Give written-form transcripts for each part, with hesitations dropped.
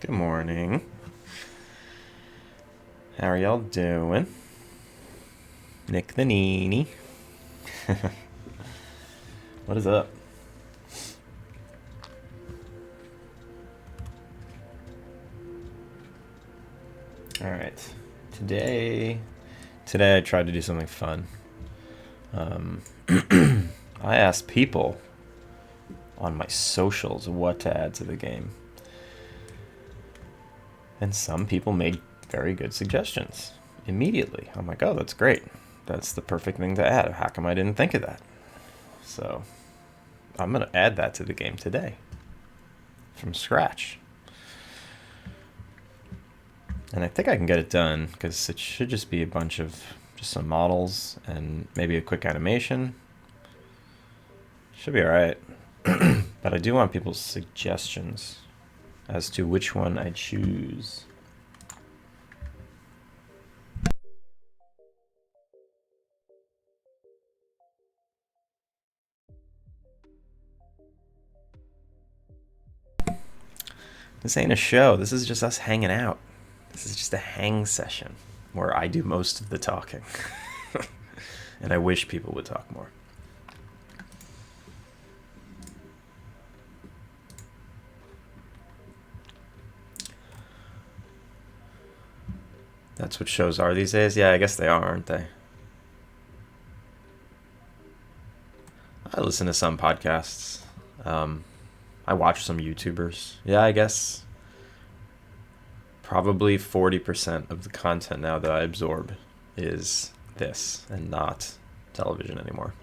Good morning. How are y'all doing? Nick the Nini. What is up? Alright. Today I tried to do something fun. I asked people on my socials what to add to the game. And some people made very good suggestions immediately. I'm like, oh, that's great. That's the perfect thing to add. How come I didn't think of that? So I'm going to add that to the game today from scratch. And I think I can get it done because it should just be a bunch of just some models and maybe a quick animation. Should be alright. But I do want people's suggestions as to which one I choose. This ain't a show. This is just us hanging out. This is just a hang session where I do most of the talking. And I wish people would talk more. That's what shows are these days? Yeah, I guess they are, aren't they? I listen to some podcasts. I watch some YouTubers. Yeah, I guess probably 40% of the content now that I absorb is this and not television anymore.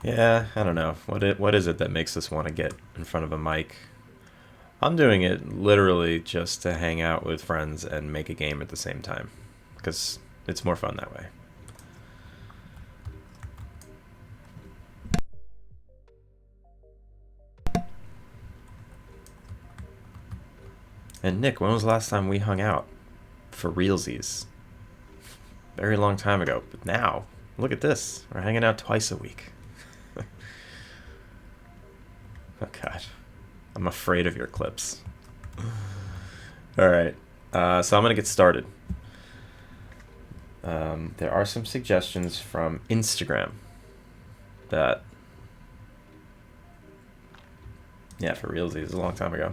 Yeah, I don't know. What is it that makes us want to get in front of a mic? I'm doing it literally just to hang out with friends and make a game at the same time because it's more fun that way. And Nick, when was the last time we hung out for realsies? Very long time ago. But now, look at this. We're hanging out twice a week. Oh, God. I'm afraid of your clips. All right. So I'm going to get started. There are some suggestions from Instagram that... Yeah, for realsies. A long time ago.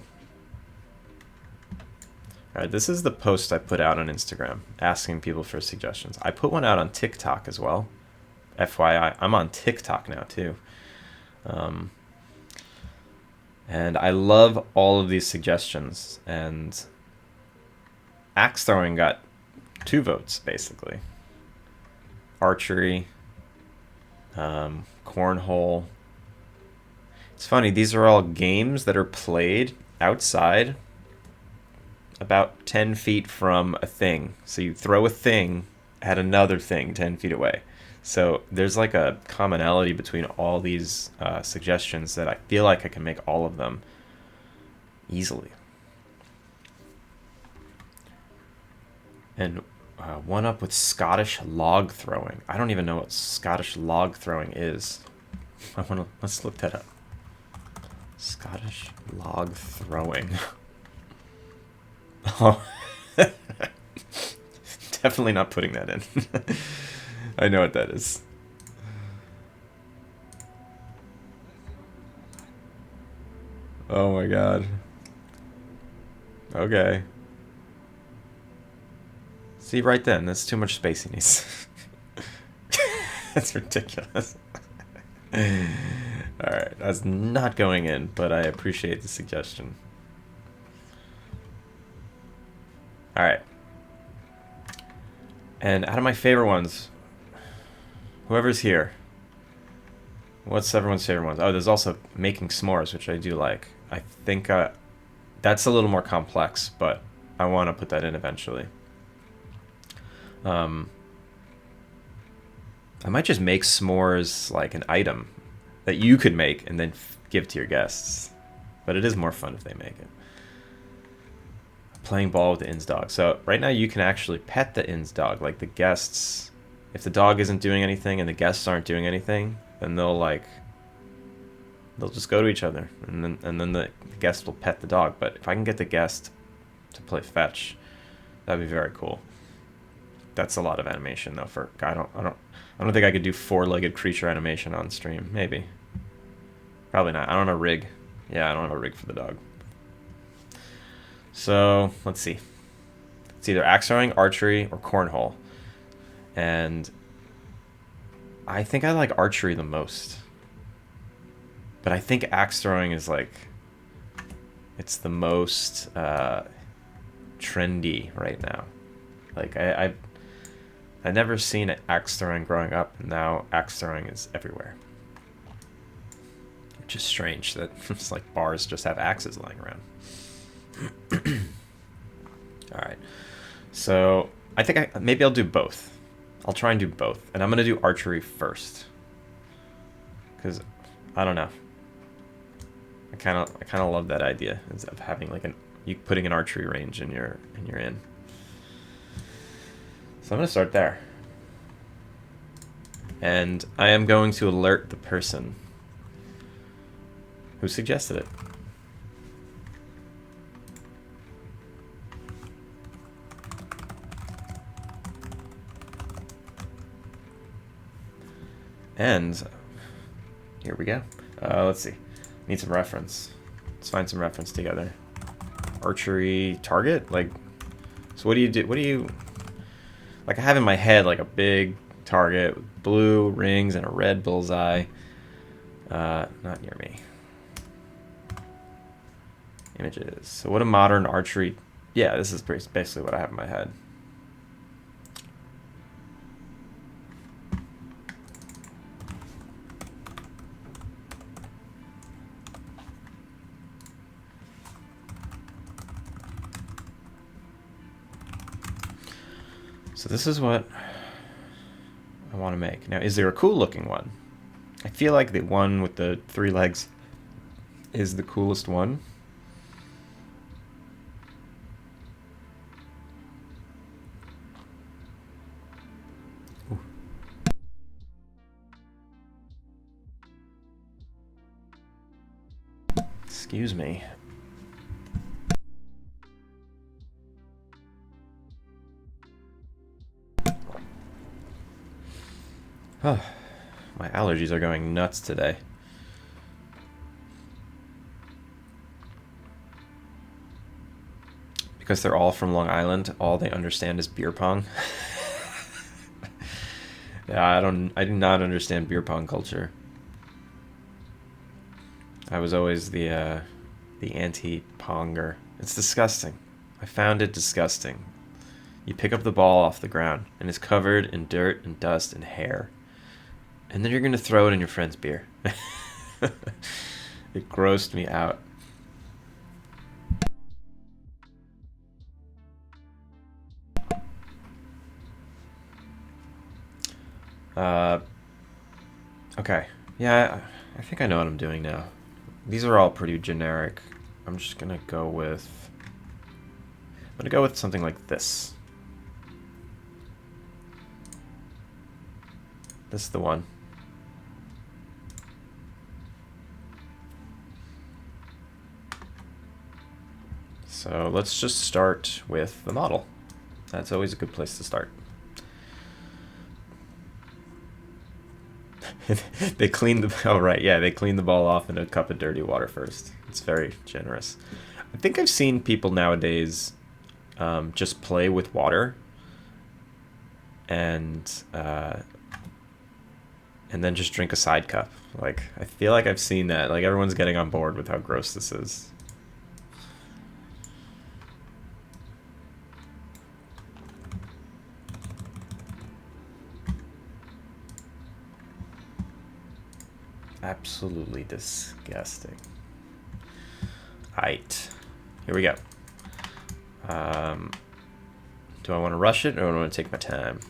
All right, this is the post I put out on Instagram asking people for suggestions. I put one out on TikTok as well. FYI, I'm on TikTok now too. And I love all of these suggestions. And axe throwing got 2 votes, basically. Archery, cornhole. It's funny, these are all games that are played outside about 10 feet from a thing. So you throw a thing at another thing 10 feet away. So there's like a commonality between all these suggestions that I feel like I can make all of them easily. And one up with Scottish log throwing. I don't even know what Scottish log throwing is. Let's look that up. Scottish log throwing. Oh, definitely not putting that in. I know what that is. Oh my God. Okay. See, right then, that's too much space he needs. That's ridiculous. Alright, that's not going in, but I appreciate the suggestion. Alright. And out of my favorite ones, whoever's here, what's everyone's favorite ones? Oh, there's also making s'mores, which I do like. I think that's a little more complex, but I want to put that in eventually. I might just make s'mores like an item that you could make and then give to your guests. But it is more fun if they make it. Playing ball with the inn's dog. So right now you can actually pet the inn's dog. Like the guests, if the dog isn't doing anything and the guests aren't doing anything, and they'll just go to each other, and then the guest will pet the dog. But if I can get the guest to play fetch, that'd be very cool. That's a lot of animation though. I don't think I could do 4-legged creature animation on stream. Maybe, probably not. I don't have a rig. Yeah, I don't have a rig for the dog. So let's see. It's either axe throwing, archery, or cornhole, and I think I like archery the most. But I think axe throwing is like, it's the most trendy right now. Like I've never seen axe throwing growing up, and now axe throwing is everywhere. Which is strange that it's like bars just have axes lying around. All right, so I think maybe I'll do both. I'll try and do both, and I'm gonna do archery first because I don't know. I kind of love that idea of having like you putting an archery range in your inn. So I'm gonna start there, and I am going to alert the person who suggested it. And here we go. Let's see. Need some reference. Let's find some reference together. Archery target? Like, so what do you do? What do you... Like, I have in my head, like, a big target with blue rings and a red bullseye. Not near me. Images. So what a modern archery... Yeah, this is basically what I have in my head. So this is what I want to make. Now, is there a cool looking one? I feel like the one with the 3 legs is the coolest one. Ooh. Excuse me. Oh, my allergies are going nuts today. Because they're all from Long Island, all they understand is beer pong. Yeah, I do not understand beer pong culture. I was always the anti-ponger. It's disgusting. I found it disgusting. You pick up the ball off the ground, and it's covered in dirt and dust and hair. And then you're going to throw it in your friend's beer. It grossed me out. Okay. Yeah, I think I know what I'm doing now. These are all pretty generic. I'm just going to go with... I'm going to go with something like this. This is the one. So let's just start with the model. That's always a good place to start. They clean the... Oh, right, yeah, they clean the ball off in a cup of dirty water first. It's very generous. I think I've seen people nowadays just play with water and then just drink a side cup. Like, I feel like I've seen that. Like, everyone's getting on board with how gross this is. Absolutely disgusting. Aight. Here we go. Do I want to rush it or do I want to take my time?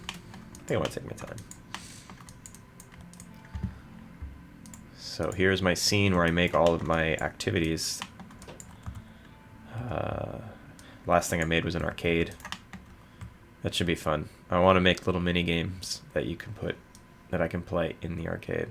I think I want to take my time. So here's my scene where I make all of my activities. Last thing I made was an arcade. That should be fun. I want to make little mini games that you can put, that I can play in the arcade.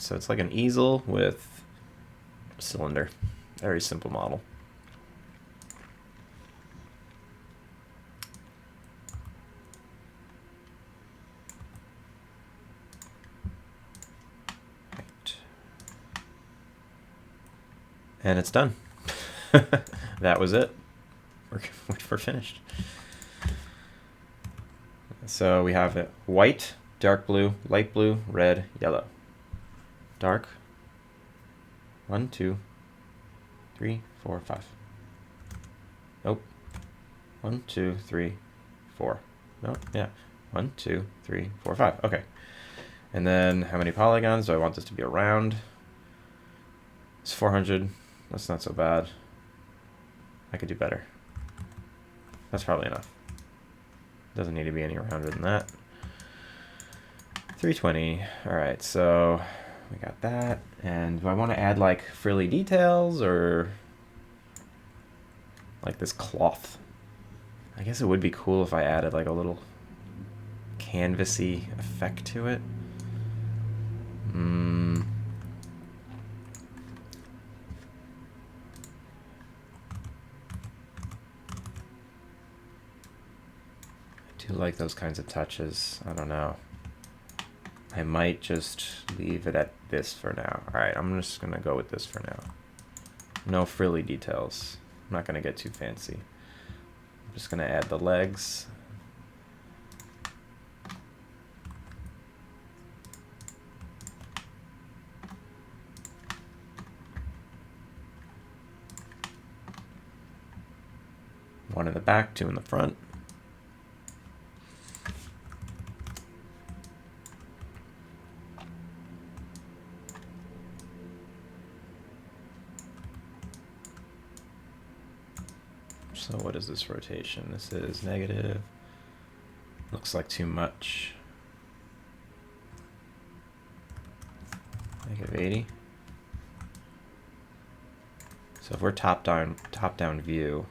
So it's like an easel with a cylinder. Very simple model. Right. And it's done. That was it. We're finished. So we have it white, dark blue, light blue, red, yellow. Dark. 1, 2, 3, 4, 5. Nope. 1, 2, 3, 4. Nope. Yeah. 1, 2, 3, 4, 5. Okay. And then how many polygons do I want this to be around? It's 400. That's not so bad. I could do better. That's probably enough. Doesn't need to be any rounder than that. 320. All right, so we got that. And do I want to add like frilly details or like this cloth? I guess it would be cool if I added like a little canvasy effect to it. I do like those kinds of touches. I don't know. I might just leave it at this for now. All right, I'm just gonna go with this for now. No frilly details. I'm not gonna get too fancy. I'm just gonna add the legs. One in the back, two in the front. So what is this rotation? This is negative. Looks like too much. Negative 80. So if we're top down view,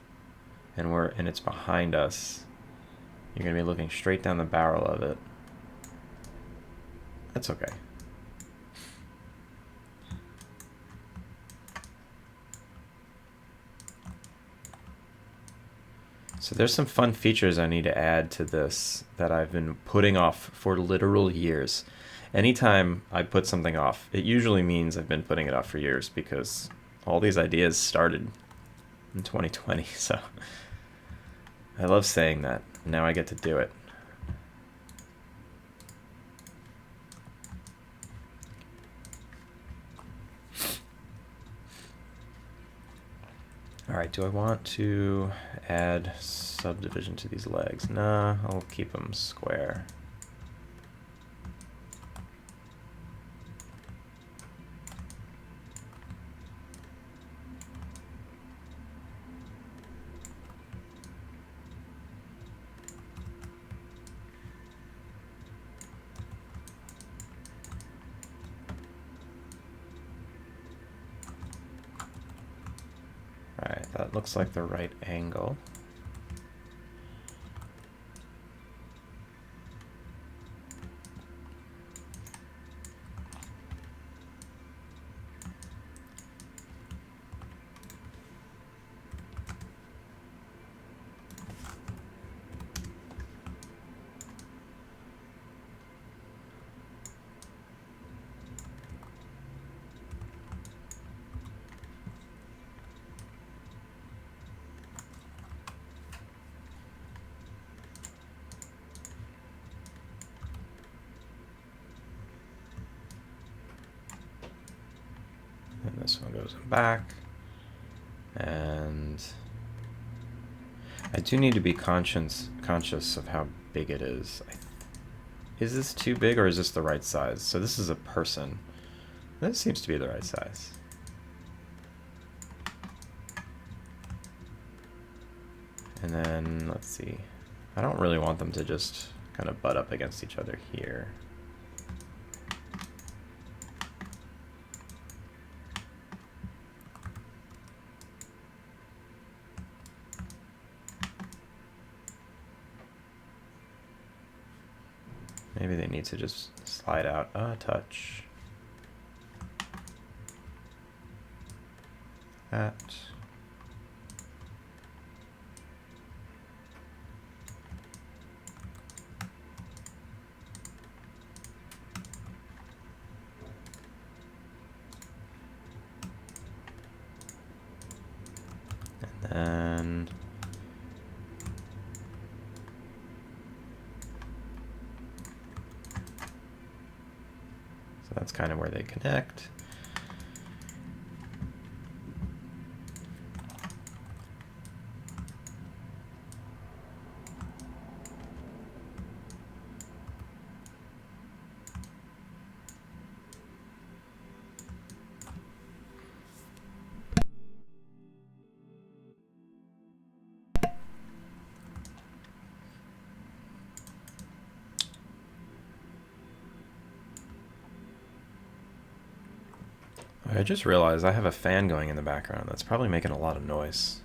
and it's behind us, you're gonna be looking straight down the barrel of it. That's okay. So there's some fun features I need to add to this that I've been putting off for literal years. Anytime I put something off, it usually means I've been putting it off for years because all these ideas started in 2020. So I love saying that. Now I get to do it. All right, do I want to add subdivision to these legs? Nah, I'll keep them square. Alright, that looks like the right angle. And this one goes back. And I do need to be conscious of how big it is. Is this too big or is this the right size? So this is a person. This seems to be the right size. And then, let's see. I don't really want them to just kind of butt up against each other here. Maybe they need to just slide out a touch. that. And so that's kind of where they connect. I just realized I have a fan going in the background. That's probably making a lot of noise.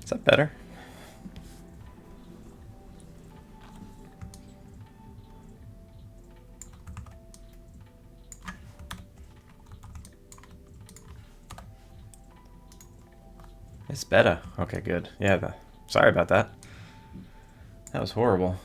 Is that better? It's better. Okay, good. Yeah, sorry about that. That was horrible.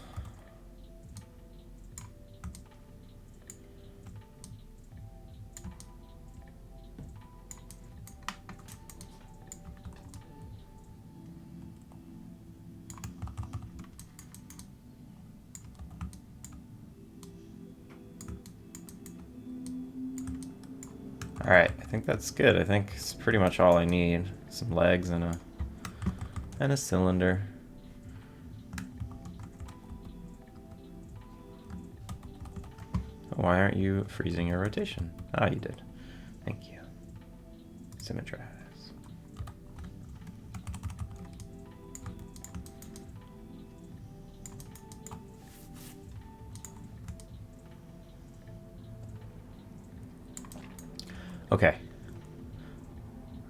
Alright, I think that's good. I think it's pretty much all I need. Some legs and a cylinder. Why aren't you freezing your rotation? Ah, you did. Thank you. Symmetrize. Okay.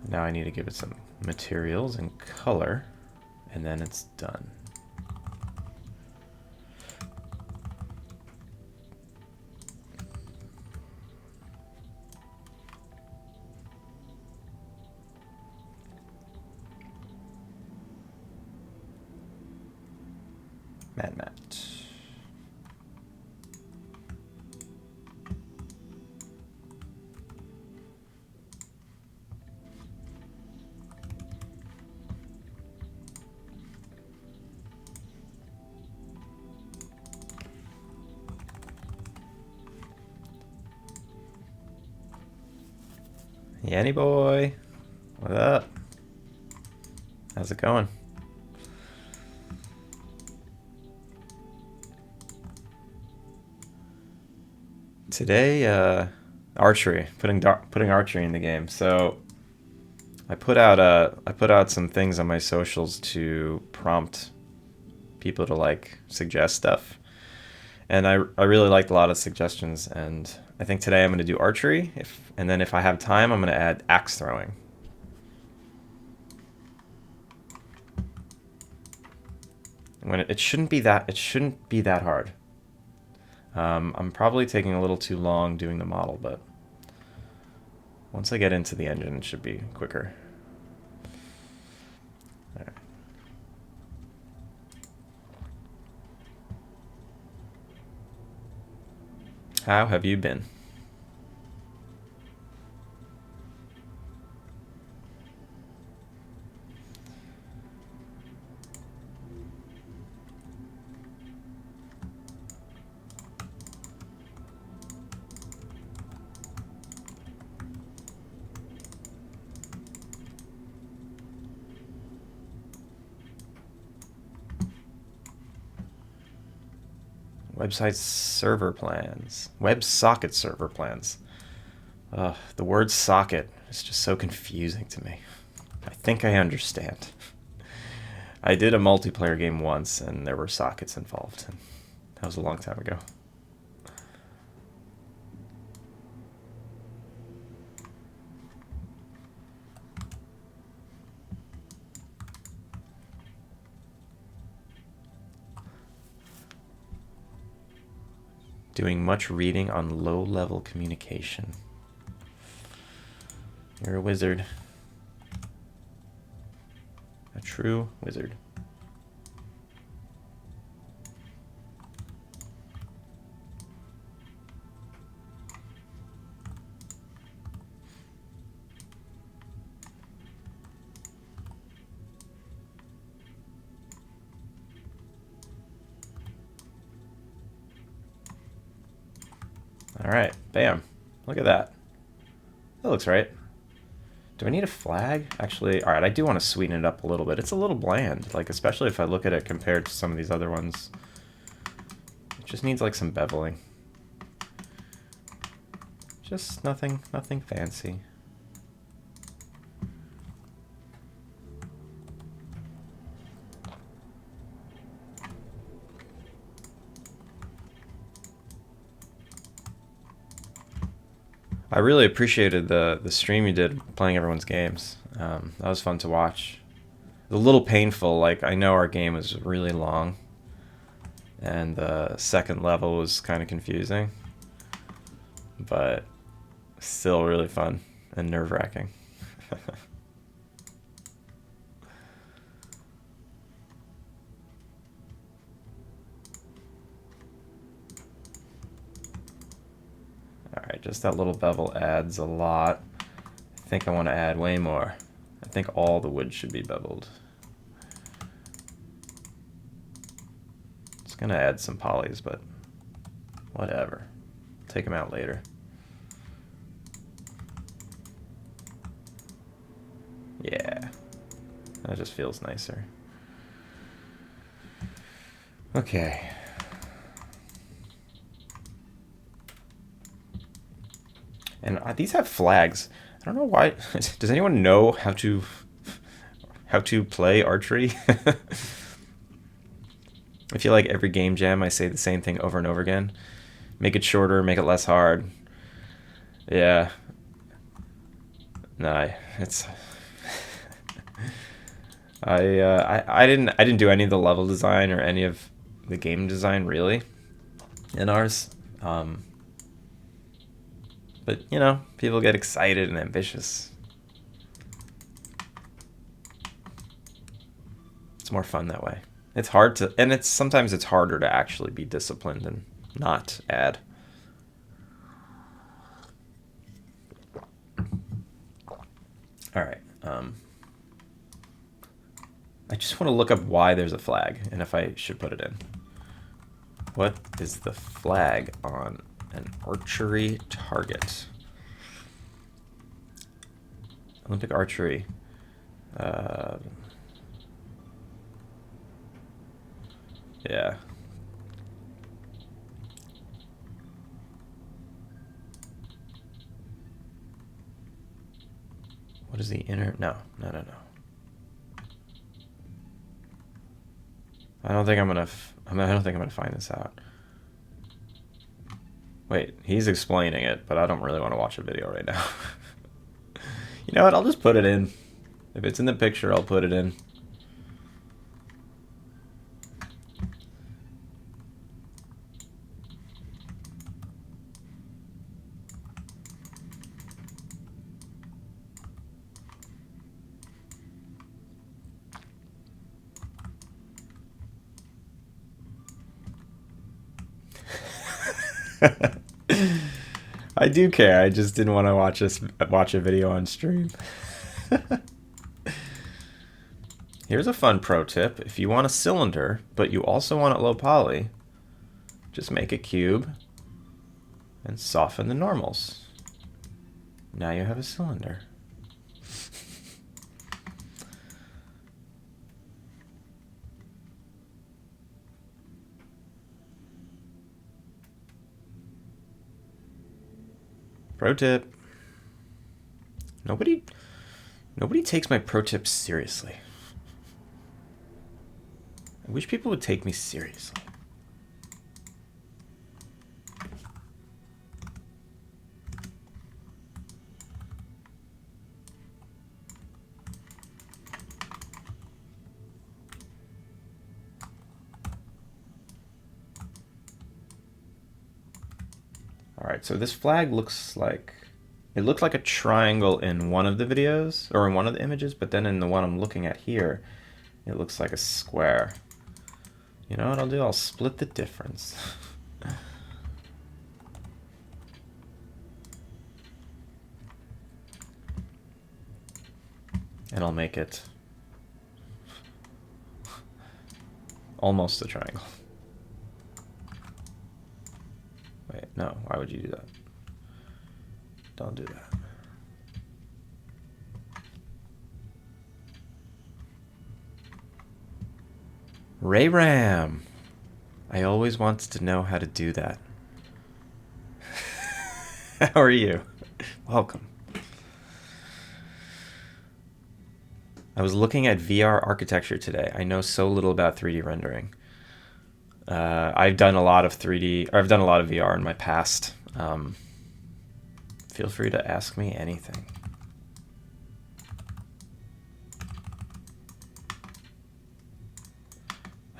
Now I need to give it some materials and color, and then it's done. Mat. Yanny boy, what up? How's it going? Today, archery, putting archery in the game. So I put out some things on my socials to prompt people to like suggest stuff, and I really liked a lot of suggestions. And I think today I'm going to do archery, and then if I have time, I'm going to add axe throwing. It shouldn't be that hard. I'm probably taking a little too long doing the model, but once I get into the engine, it should be quicker. All right. How have you been? Website server plans. WebSocket server plans. The word socket is just so confusing to me. I think I understand. I did a multiplayer game once, and there were sockets involved. And that was a long time ago. Doing much reading on low-level communication. You're a wizard. A true wizard. Alright, bam. Look at that. That looks right. Do I need a flag? Actually, alright, I do want to sweeten it up a little bit. It's a little bland, like, especially if I look at it compared to some of these other ones. It just needs, like, some beveling. Just nothing fancy. I really appreciated the stream you did playing everyone's games. That was fun to watch. A little painful, like I know our game was really long, and the second level was kind of confusing, but still really fun and nerve-wracking. Alright, just that little bevel adds a lot. I think I want to add way more. I think all the wood should be beveled. It's gonna add some polys, but whatever. Take them out later. Yeah, that just feels nicer. Okay. And these have flags. I don't know why. Does anyone know how to play archery? I feel like every game jam I say the same thing over and over again. Make it shorter, make it less hard. Yeah. No, it's I didn't do any of the level design or any of the game design really in ours. But, you know, people get excited and ambitious. It's more fun that way. It's hard to, and sometimes it's harder to actually be disciplined and not add. All right. I just want to look up why there's a flag and if I should put it in. What is the flag on an archery target? Olympic archery. Yeah. What is the inner? No. I don't think I'm gonna find this out. Wait, he's explaining it, but I don't really want to watch a video right now. You know what? I'll just put it in. If it's in the picture, I'll put it in. I do care. I just didn't want to watch a video on stream. Here's a fun pro tip. If you want a cylinder, but you also want it low poly, just make a cube and soften the normals. Now you have a cylinder. Pro tip. Nobody takes my pro tips seriously. I wish people would take me seriously. All right, so this flag looks like, it looked like a triangle in one of the videos, or in one of the images, but then in the one I'm looking at here, it looks like a square. You know what I'll do? I'll split the difference. And I'll make it almost a triangle. Wait, no, why would you do that? Don't do that. Ray Ram! I always wanted to know how to do that. How are you? Welcome. I was looking at VR architecture today. I know so little about 3D rendering. I've done a lot of 3D, or I've done a lot of VR in my past. Feel free to ask me anything.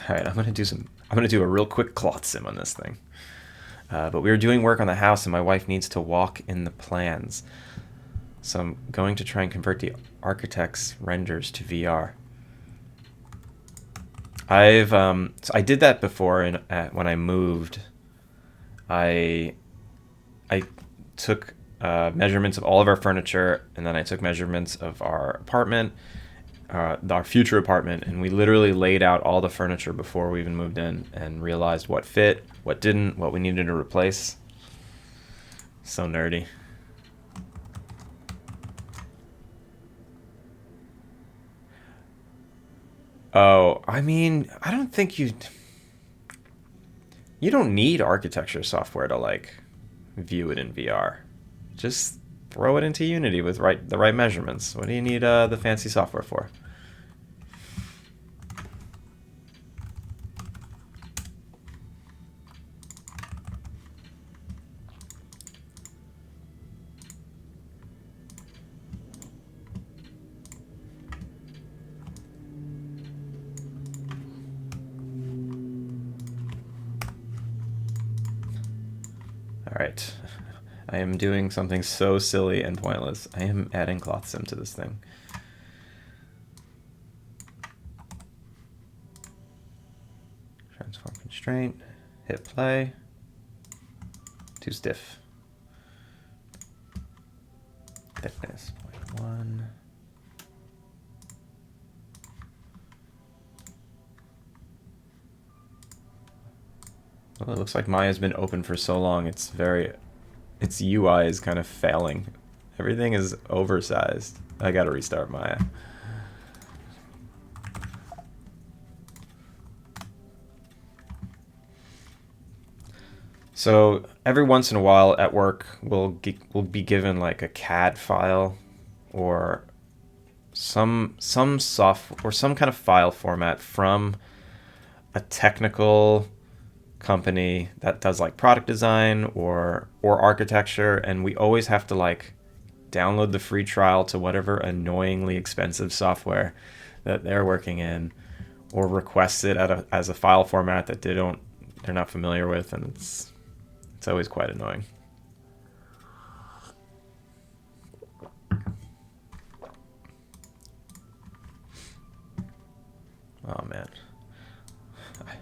All right, I'm gonna do a real quick cloth sim on this thing. But we were doing work on the house, and my wife needs to walk in the plans. So I'm going to try and convert the architect's renders to VR. So I did that before when I moved. I took measurements of all of our furniture, and then I took measurements of our apartment, our future apartment, and we literally laid out all the furniture before we even moved in and realized what fit, what didn't, what we needed to replace. So nerdy. Oh, I mean, I don't think you don't need architecture software to like view it in VR. Just throw it into Unity with the right measurements. What do you need the fancy software for? All right. I am doing something so silly and pointless. I am adding cloth sim to this thing. Transform constraint, hit play. Too stiff. Thickness 0.1. Well, it looks like Maya's been open for so long. Its UI is kind of failing. Everything is oversized. I gotta restart Maya. So every once in a while at work, we'll be given like a CAD file or some software or some kind of file format from a technical company that does like product design or architecture, and we always have to like download the free trial to whatever annoyingly expensive software that they're working in, or request it as a file format that they're not familiar with, and it's always quite annoying. Oh man,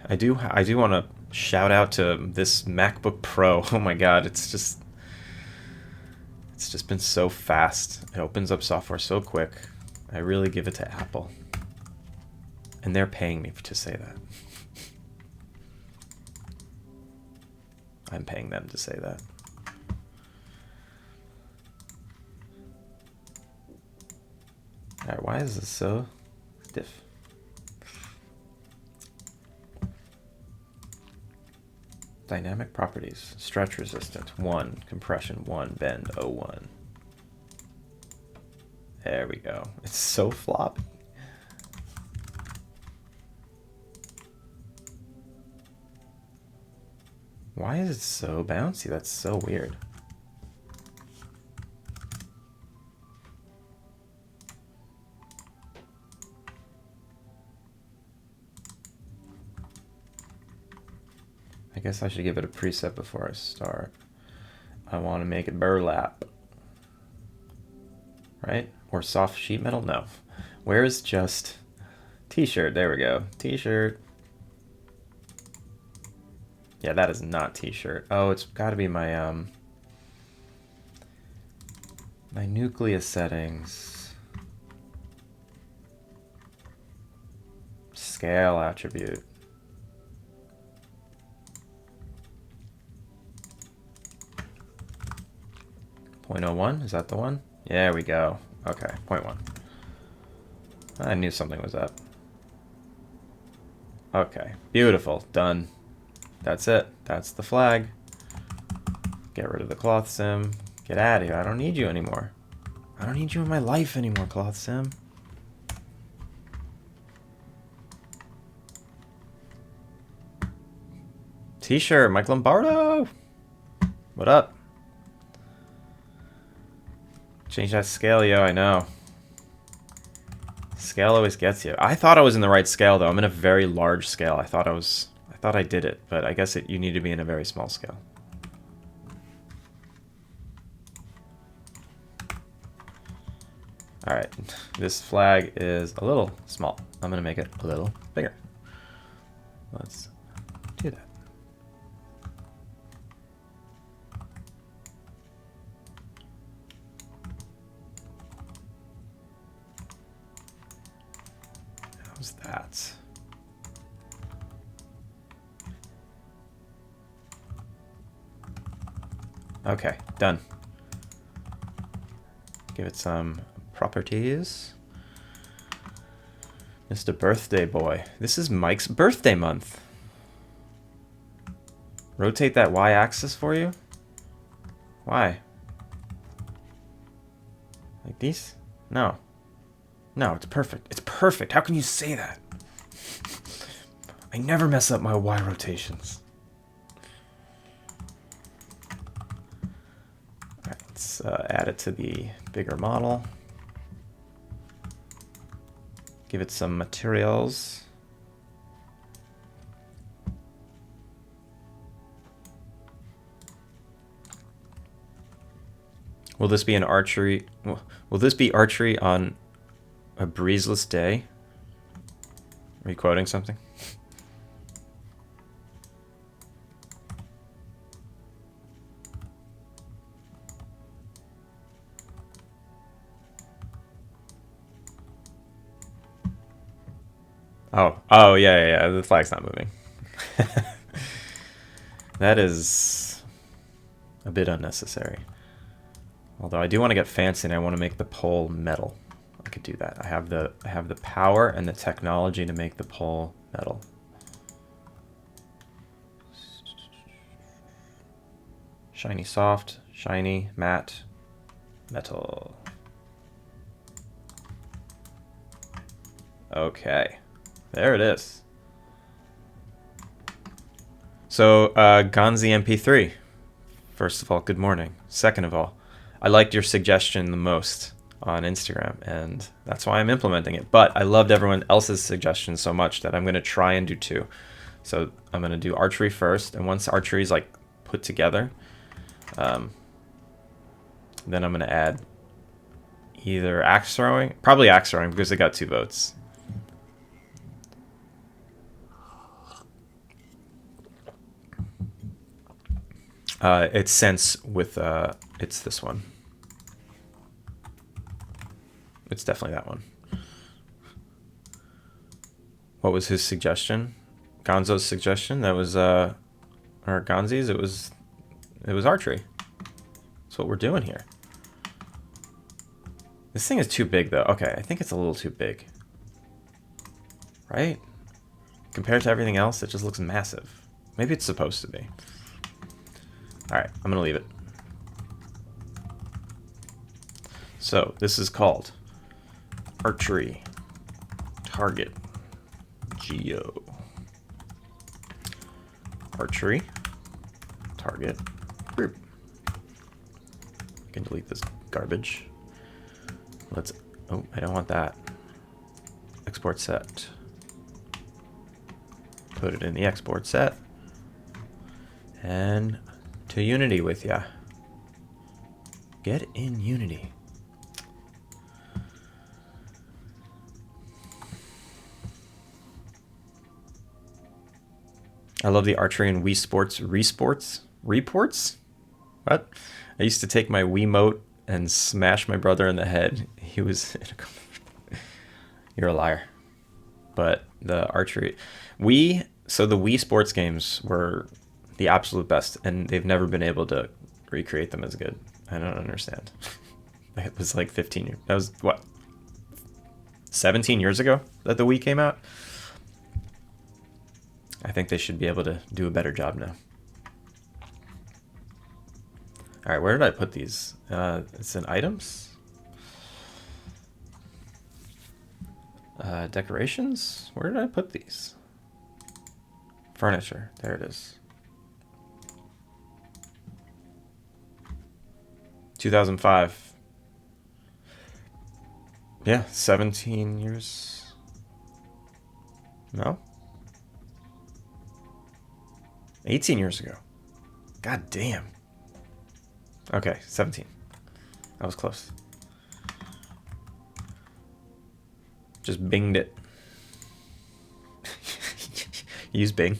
I do want to shout out to this MacBook Pro. Oh my god, it's just been so fast. It opens up software so quick. I really give it to Apple. And they're paying me to say that. I'm paying them to say that. Alright, why is this so stiff? Dynamic properties. Stretch resistant 1, compression 1, bend 01. There we go. It's so floppy. Why is it so bouncy? That's so weird. I guess I should give it a preset before I start. I want to make it burlap. Right? Or soft sheet metal? No. Where's just t-shirt? There we go. T-shirt. Yeah, that is not t-shirt. Oh, it's got to be my my nucleus settings. Scale attribute. .01, is that the one? There we go. Okay, 0.1. I knew something was up. Okay, beautiful, done. That's it, that's the flag. Get rid of the cloth sim. Get out of here, I don't need you anymore. I don't need you in my life anymore, cloth sim. T-shirt, Mike Lombardo! What up? Change that scale, yo, I know. Scale always gets you. I thought I was in the right scale, though. I'm in a very large scale. I thought I did it, but I guess you need to be in a very small scale. Alright, this flag is a little small. I'm gonna make it a little bigger. Let's do that. How's that? Okay, done. Give it some properties. Mr. Birthday Boy. This is Mike's birthday month. Rotate that y-axis for you? Why? Like these? No. No, it's perfect. It's perfect. How can you say that? I never mess up my Y rotations. Alright, let's add it to the bigger model. Give it some materials. Will this be an archery? Will this be archery on a breezeless day? Are you quoting something? Oh, yeah. The flag's not moving. That is a bit unnecessary. Although I do want to get fancy and I want to make the pole metal. I could do that. I have the power and the technology to make the pole metal. Shiny soft, shiny, matte, metal. Okay. There it is. So, Gonzi MP3. First of all, good morning. Second of all, I liked your suggestion the most on Instagram, and that's why I'm implementing it. But I loved everyone else's suggestions so much that I'm going to try and do two. So I'm going to do archery first, and once archery is like put together, then I'm going to add either axe throwing, probably axe throwing because it got 2 votes. It's sense with, it's this one. It's definitely that one. What was his suggestion? Gonzo's suggestion? That was, or Gonzi's? It was archery. That's what we're doing here. This thing is too big, though. Okay, I think it's a little too big. Right? Compared to everything else, it just looks massive. Maybe it's supposed to be. Alright, I'm going to leave it. So, this is called Archery Target Geo. Archery Target Group. I can delete this garbage. Let's... Oh, I don't want that. Export set. Put it in the export set. And... to Unity with ya. Get in Unity. I love the archery and Wii Sports reports. What? I used to take my Wiimote and smash my brother in the head. He was. You're a liar. But the archery, so the Wii Sports games were the absolute best, and they've never been able to recreate them as good. I don't understand. It was like 15 years. That was what? 17 years ago that the Wii came out. I think they should be able to do a better job now. All right, where did I put these? It's in items. Decorations. Where did I put these? Furniture. There it is. 2005. Yeah, 17 years. No? 18 years ago. God damn. Okay, 17. I was close. Just binged it. Use Bing.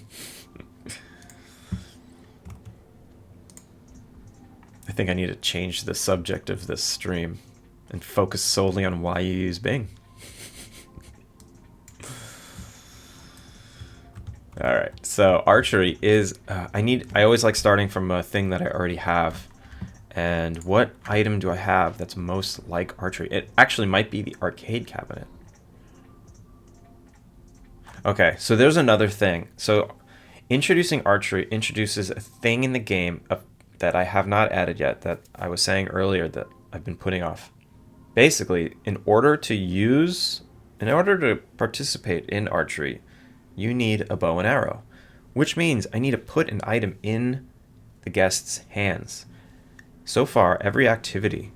I think I need to change the subject of this stream and focus solely on why you use Bing. All right, so archery is, I always like starting from a thing that I already have. And what item do I have that's most like archery? It actually might be the arcade cabinet. Okay, so there's another thing. So introducing archery introduces a thing in the game that I have not added yet that I was saying earlier that I've been putting off. Basically, in order to participate in archery, you need a bow and arrow, which means I need to put an item in the guest's hands. So far, every activity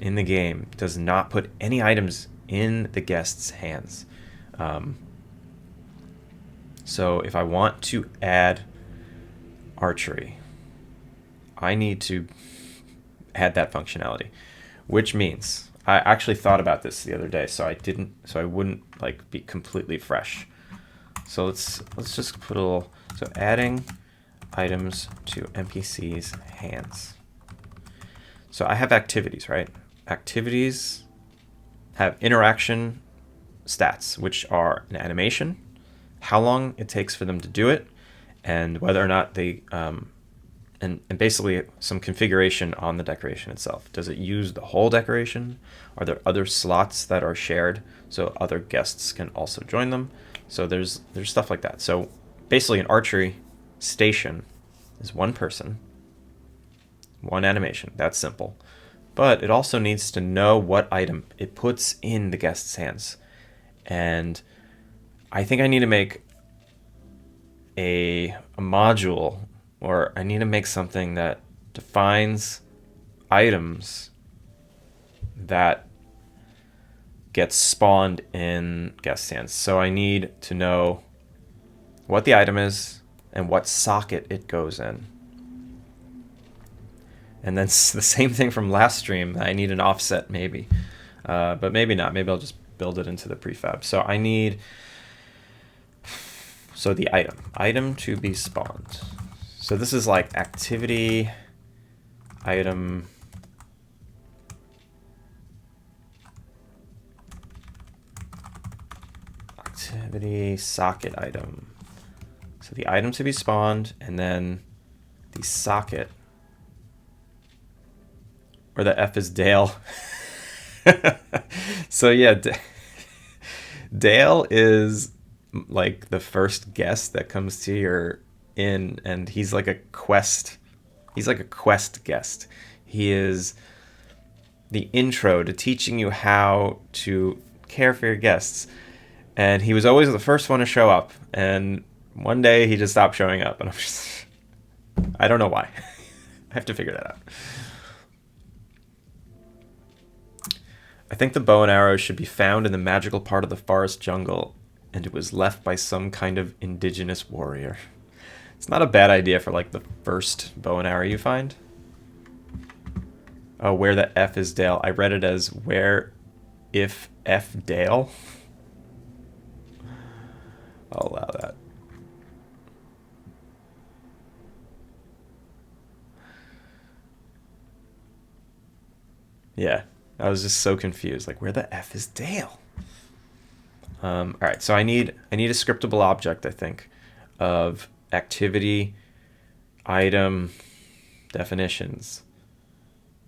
in the game does not put any items in the guest's hands. So if I want to add archery, I need to add that functionality, which means I actually thought about this the other day, so I wouldn't like be completely fresh. So let's just put a little, so adding items to NPC's hands. So I have activities, right? Activities have interaction stats, which are an animation, how long it takes for them to do it, and whether or not they, and basically some configuration on the decoration itself. Does it use the whole decoration? Are there other slots that are shared so other guests can also join them? So there's stuff like that. So basically an archery station is one person, one animation. That's simple. But it also needs to know what item it puts in the guest's hands. And I think I need to make a module, or I need to make something that defines items that get spawned in guest hands. So I need to know what the item is and what socket it goes in. And then the same thing from last stream. I need an offset maybe, but maybe not. Maybe I'll just build it into the prefab. So I need, so the item to be spawned. So this is like activity, item, activity, socket item. So the item to be spawned, and then the socket, or the F is Dale. So yeah, Dale is like the first guest that comes to your inn, and he's like a quest guest. He is the intro to teaching you how to care for your guests, and he was always the first one to show up, and one day he just stopped showing up, and I don't know why. I have to figure that out. I think the bow and arrow should be found in the magical part of the forest jungle, and it was left by some kind of indigenous warrior. It's not a bad idea for like the first bow and arrow you find. Oh, where the F is Dale. I read it as where if F Dale. I'll allow that. Yeah, I was just so confused. Like, where the F is Dale? All right, so I need a scriptable object, I think, of activity, item, definitions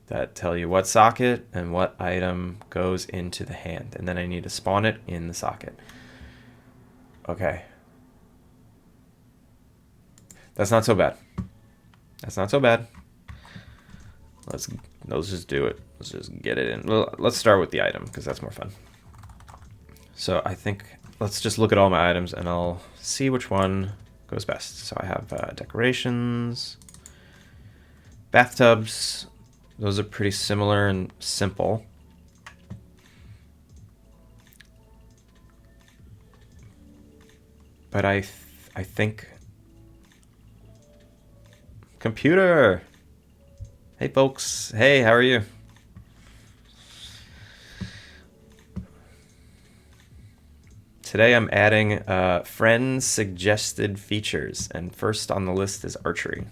that tell you what socket and what item goes into the hand. And then I need to spawn it in the socket. Okay. That's not so bad. That's not so bad. Let's just do it. Let's just get it in. Well, let's start with the item because that's more fun. So I think let's just look at all my items and I'll see which one goes best. So I have decorations, bathtubs. Those are pretty similar and simple. But I think computer. Hey folks. Hey, how are you? Today I'm adding friends suggested features, and first on the list is archery.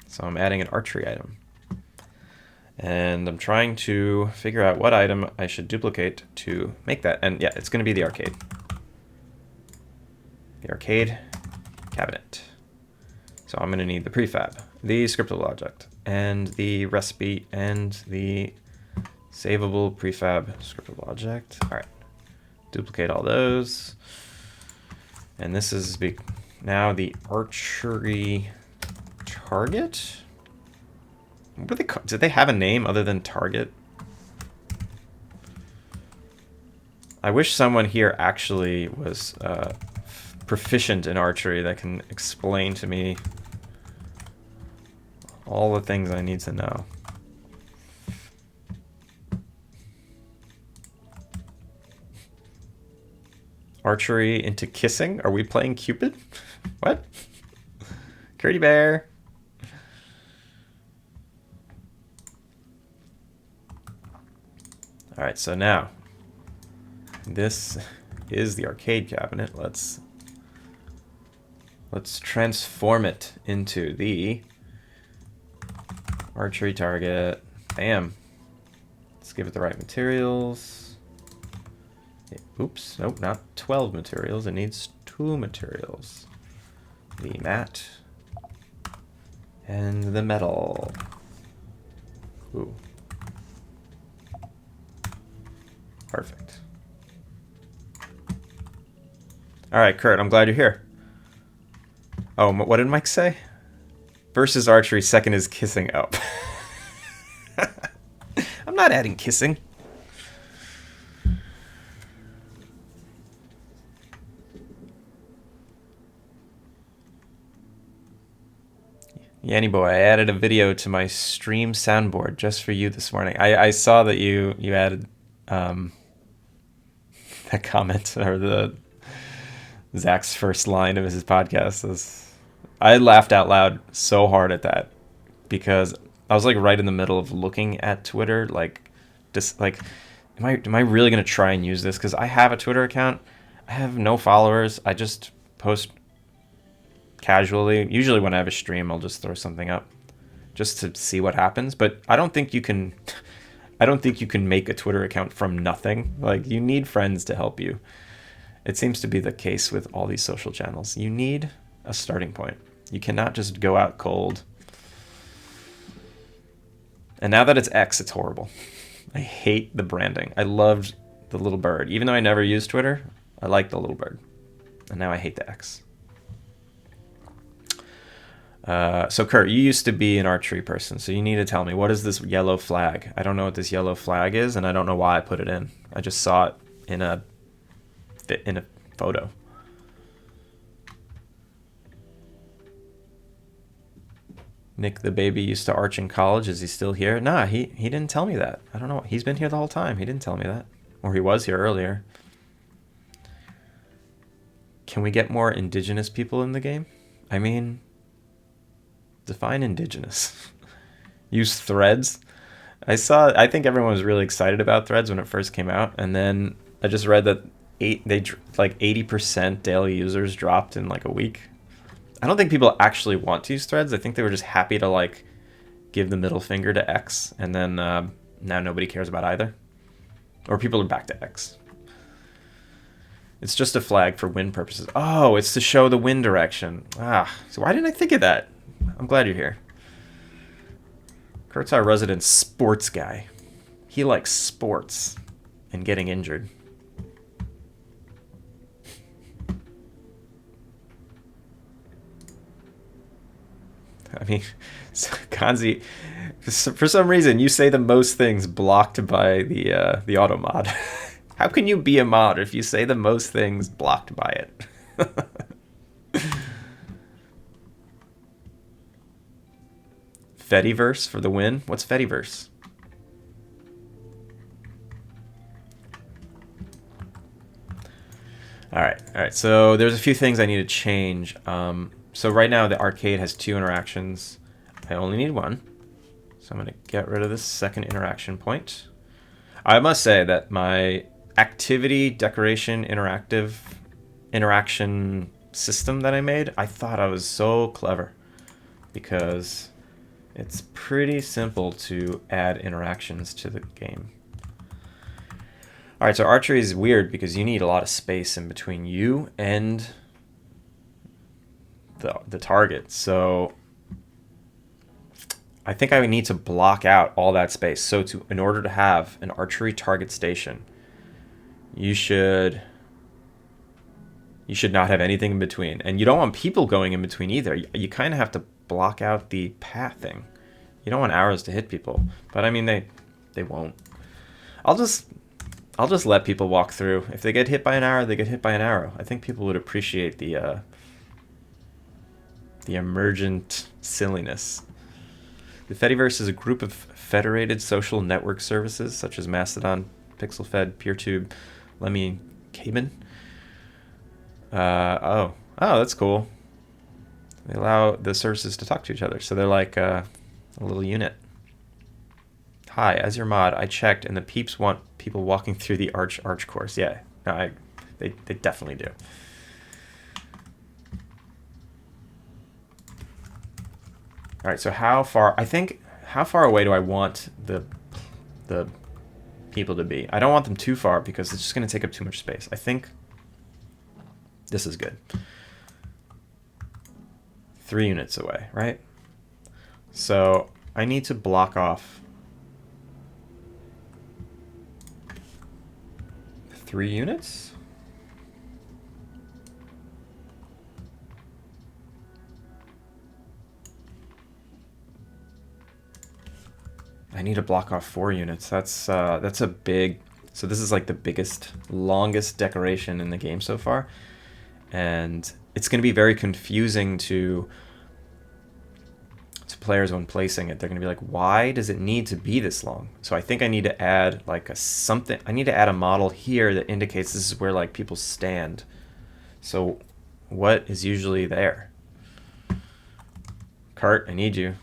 So I'm adding an archery item. And I'm trying to figure out what item I should duplicate to make that. And yeah, it's going to be the arcade. The arcade cabinet. So I'm going to need the prefab, the scriptable object, and the recipe, and the savable prefab scriptable object. All right. Duplicate all those. And this is now the archery target. What do they call? Did they have a name other than target? I wish someone here actually was proficient in archery that can explain to me all the things I need to know. Archery into kissing? Are we playing Cupid? What? Curdy bear. All right, so now this is the arcade cabinet. Let's transform it into the archery target. Bam. Let's give it the right materials. Oops, nope, not 12 materials. It needs 2 materials. The mat and the metal. Ooh. Perfect. All right, Kurt, I'm glad you're here. Oh, what did Mike say? Versus archery, second is kissing. Oh. I'm not adding kissing. Yanny boy, I added a video to my stream soundboard just for you this morning. I saw that you added that comment, or the Zach's first line of his podcast. I laughed out loud so hard at that because I was like right in the middle of looking at Twitter, like just like, am I really gonna try and use this? Because I have a Twitter account. I have no followers. I just post casually. Usually when I have a stream, I'll just throw something up just to see what happens. But I don't think you can make a Twitter account from nothing. Like, you need friends to help you. It seems to be the case with all these social channels. You need a starting point. You cannot just go out cold. And now that it's X, it's horrible. I hate the branding. I loved the little bird. Even though I never used Twitter, I liked the little bird. And now I hate the X. So Kurt, you used to be an archery person, so you need to tell me, what is this yellow flag? I don't know what this yellow flag is, and I don't know why I put it in. I just saw it in a photo. Nick the baby used to arch in college. Is he still here? Nah, he didn't tell me that. I don't know. He's been here the whole time. He didn't tell me that. Or he was here earlier. Can we get more indigenous people in the game? I mean, define indigenous. Use threads. I think everyone was really excited about Threads when it first came out, and then I just read that like 80% daily users dropped in like a week. I don't think people actually want to use Threads. I think they were just happy to like give the middle finger to X, and then now nobody cares about either, or people are back to X. It's just a flag for wind purposes. Oh, it's to show the wind direction. So why didn't I think of that? I'm glad you're here. Kurt's our resident sports guy. He likes sports and getting injured. I mean, Kanzi, for some reason, you say the most things blocked by the auto mod. How can you be a mod if you say the most things blocked by it? Fediverse for the win? What's Fediverse? All right. So there's a few things I need to change. So right now the arcade has 2 interactions. I only need 1. So I'm going to get rid of this second interaction point. I must say that my activity decoration interaction system that I made, I thought I was so clever, because it's pretty simple to add interactions to the game. All right, so archery is weird because you need a lot of space in between you and the target. So I think I would need to block out all that space. So in order to have an archery target station, you should not have anything in between. And you don't want people going in between either. You kind of have to block out the pathing. You don't want arrows to hit people. But I mean, they won't. I'll just let people walk through. If they get hit by an arrow, they get hit by an arrow. I think people would appreciate the emergent silliness. The Fediverse is a group of federated social network services such as Mastodon, PixelFed, PeerTube, Lemmy, and Cayman. Oh, that's cool. They allow the services to talk to each other, so they're like a little unit. Hi, as your mod, I checked, and the peeps want people walking through the arch course. Yeah, no, they definitely do. All right, so how far away do I want the people to be? I don't want them too far because it's just going to take up too much space. I think this is good. 3 units away, right? So I need to block off 3 units. I need to block off 4 units. That's a big. So this is like the biggest, longest decoration in the game so far, and it's going to be very confusing to players when placing it. They're going to be like, why does it need to be this long? So I think I need to add like I need to add a model here that indicates this is where like people stand. So what is usually there? Kurt, I need you.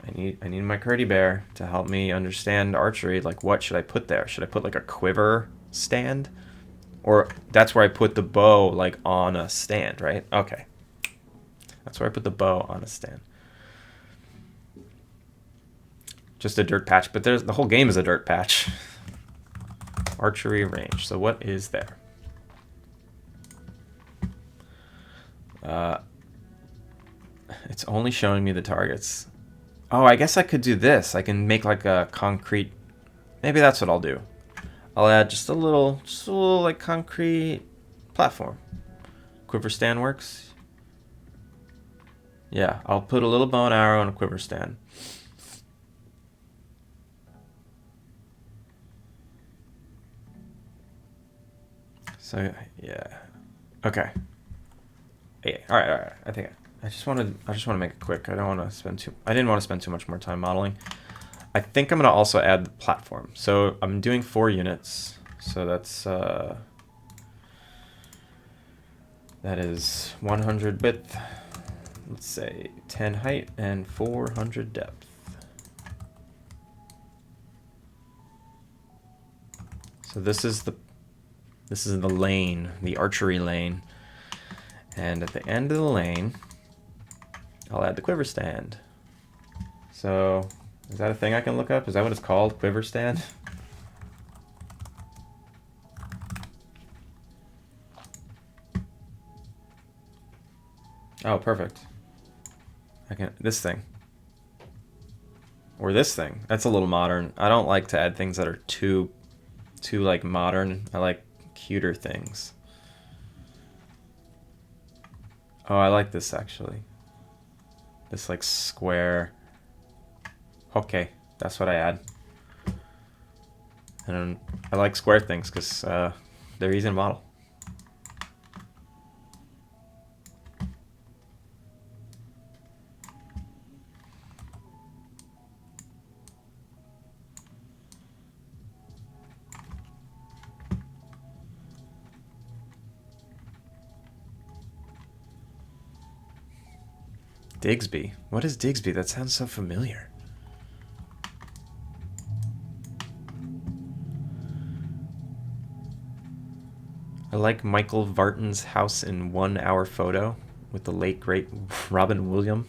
I need my Curdy Bear to help me understand archery. Like, what should I put there? Should I put like a quiver stand? Or that's where I put the bow, like on a stand, right? Okay. That's where I put the bow on a stand. Just a dirt patch, but the whole game is a dirt patch. Archery range. So what is there? It's only showing me the targets. Oh, I guess I could do this. I can make like a concrete. Maybe that's what I'll do. I'll add just a little like concrete platform. Quiver stand works. Yeah, I'll put a little bow and arrow and a quiver stand. So yeah, okay. Yeah, all right. I just want to make it quick. I didn't want to spend too much more time modeling. I think I'm gonna also add the platform. So I'm doing 4 units. So that's that is 100 width. Let's say 10 height and 400 depth. So this is the lane, the archery lane. And at the end of the lane, I'll add the quiver stand. So, is that a thing I can look up? Is that what it's called? Quiver stand? Oh, perfect. This thing. Or this thing. That's a little modern. I don't like to add things that are too like modern. I like cuter things. Oh, I like this actually. This like square. Okay, that's what I add. And I like square things because they're easy to model. Digsby. What is Digsby? That sounds so familiar. I like Michael Vartan's house in 1 hour photo with the late great Robin Williams.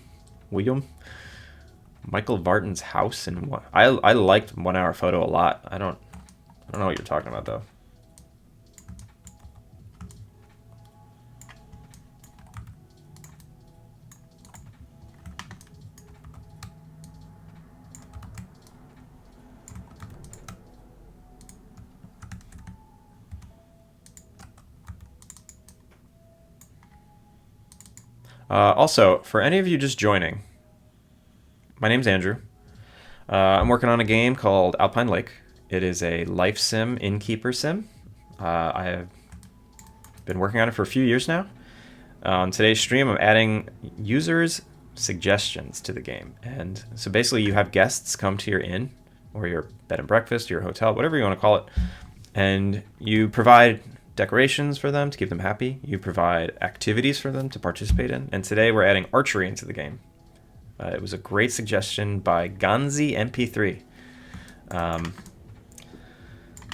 Michael Vartan's house in one. I liked 1 hour photo a lot. I don't know what you're talking about though. Also, for any of you just joining, my name's Andrew. I'm working on a game called Alpine Lake. It is a life sim, Innkeeper-Sim. I have been working on it for a few years now. On today's stream, I'm adding users' suggestions to the game. And so basically you have guests come to your inn or your bed and breakfast, your hotel, whatever you want to call it. And you provide decorations for them to keep them happy. You provide activities for them to participate in. And today we're adding archery into the game. It was a great suggestion by Ganzi MP3.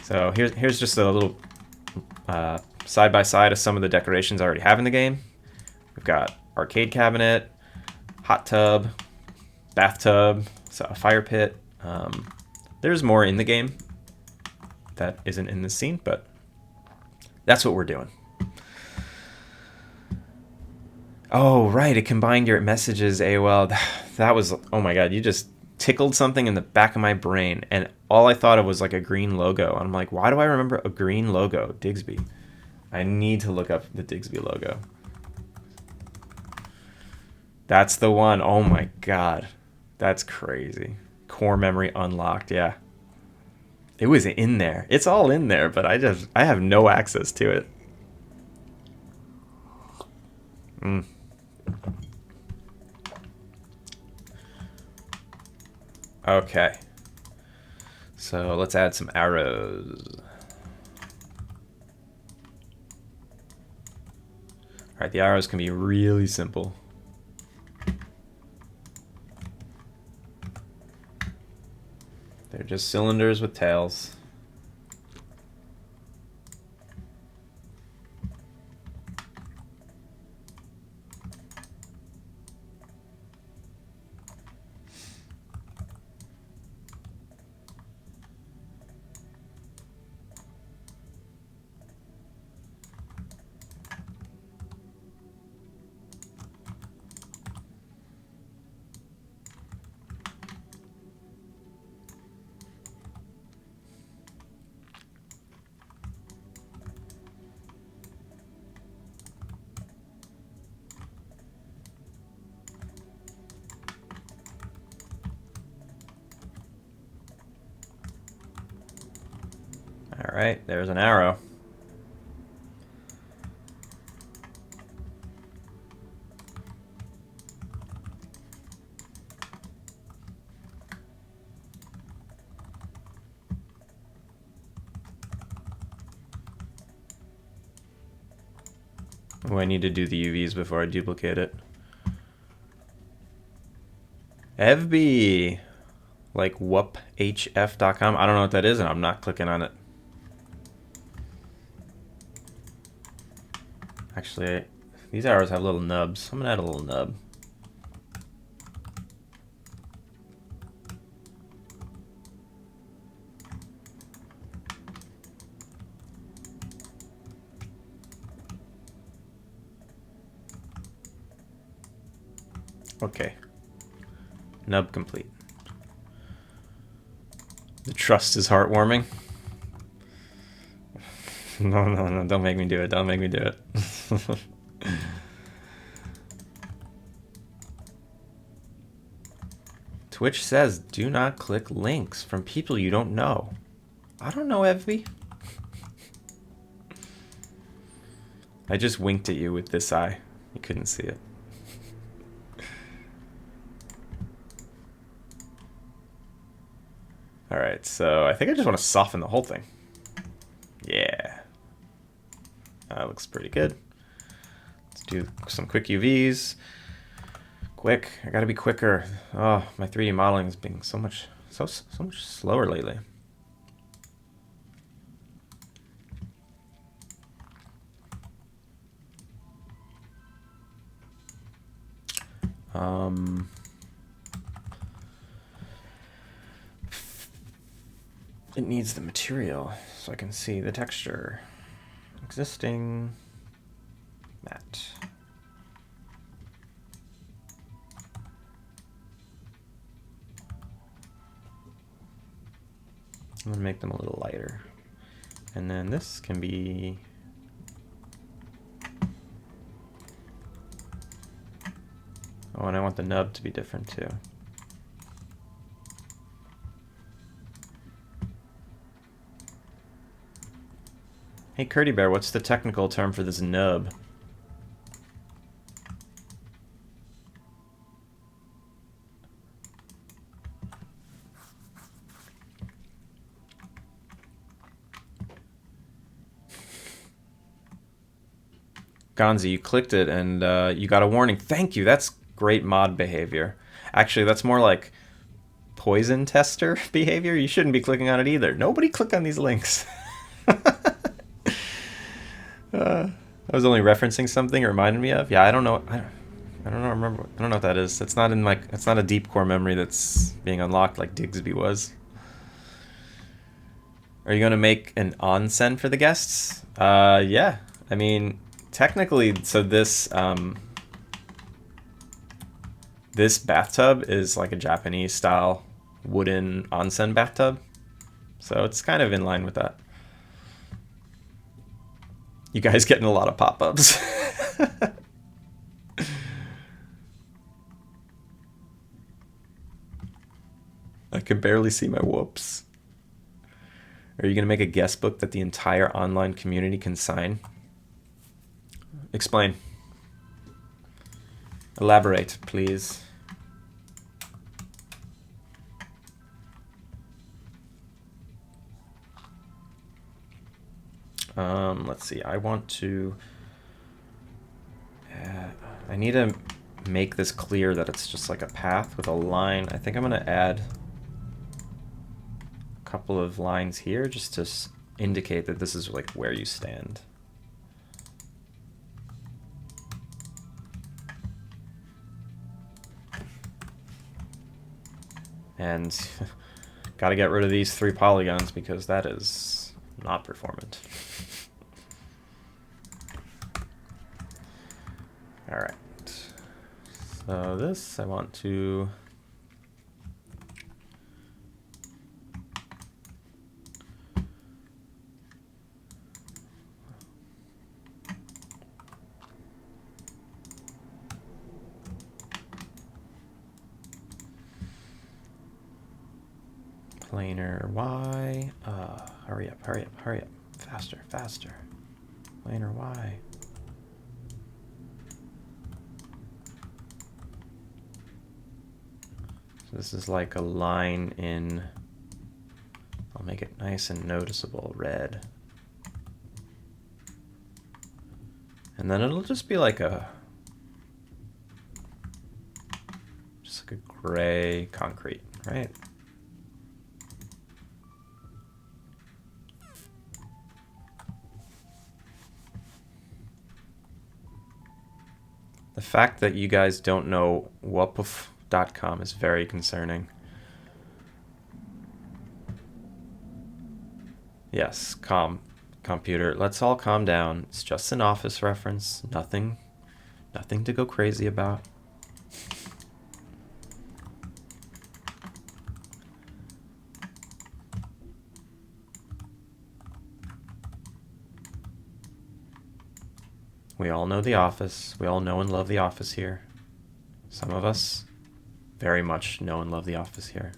So here's just a little side by side of some of the decorations I already have in the game. We've got arcade cabinet, hot tub, bathtub, so a fire pit. There's more in the game that isn't in this scene, but that's what we're doing. Oh, right, it combined your messages, AOL. That was, oh my god, you just tickled something in the back of my brain, and all I thought of was like a green logo. I'm like, why do I remember a green logo? Digsby. I need to look up the Digsby logo. That's the one. Oh my god. That's crazy. Core memory unlocked, yeah. It was in there. It's all in there, but I have no access to it. Okay. So let's add some arrows. Alright, the arrows can be really simple. They're just cylinders with tails. Alright, there's an arrow. Oh, I need to do the UVs before I duplicate it. FB, like whoophf.com. I don't know what that is, and I'm not clicking on it. Actually, these arrows have little nubs. I'm gonna add a little nub. Okay. Nub complete. The trust is heartwarming. No, don't make me do it. Don't make me do it. Twitch says, do not click links from people you don't know. I don't know, Evie. I just winked at you with this eye. You couldn't see it. Alright, so I think I just want to soften the whole thing. Yeah. That looks pretty good. Let's do some quick UVs. Quick. I gotta be quicker. Oh, my 3D modeling is being so much slower lately. It needs the material so I can see the texture. Existing matte. I'm gonna make them a little lighter. And then this can be oh, and I want the nub to be different too. Hey Curdy Bear, what's the technical term for this nub? Gonzi, you clicked it and you got a warning. Thank you, that's great mod behavior. Actually, that's more like poison tester behavior. You shouldn't be clicking on it either. Nobody click on these links. I was only referencing something it reminded me of. Yeah, I don't know. I don't know. Remember? I don't know what that is. It's not in like. It's not a deep core memory that's being unlocked like Digsby was. Are you gonna make an onsen for the guests? Yeah. I mean, technically, so this this bathtub is like a Japanese style wooden onsen bathtub, so it's kind of in line with that. You guys getting a lot of pop-ups. I can barely see my whoops. Are you going to make a guest book that the entire online community can sign? Explain. Elaborate, please. Let's see. I want to... I need to make this clear that it's just like a path with a line. I think I'm going to add a couple of lines here just to indicate that this is like where you stand. And got to get rid of these 3 polygons because that is not performant. All right. So this I want to planar Y. Hurry up, hurry up, hurry up. Faster, faster. Planar Y. So this is like a line in, I'll make it nice and noticeable, red. And then it'll just be like a, just like a gray concrete, right? The fact that you guys don't know wupuf.com is very concerning. Yes, computer. Let's all calm down. It's just an office reference. Nothing to go crazy about. We all know The Office. We all know and love The Office here. Some of us very much know and love The Office here.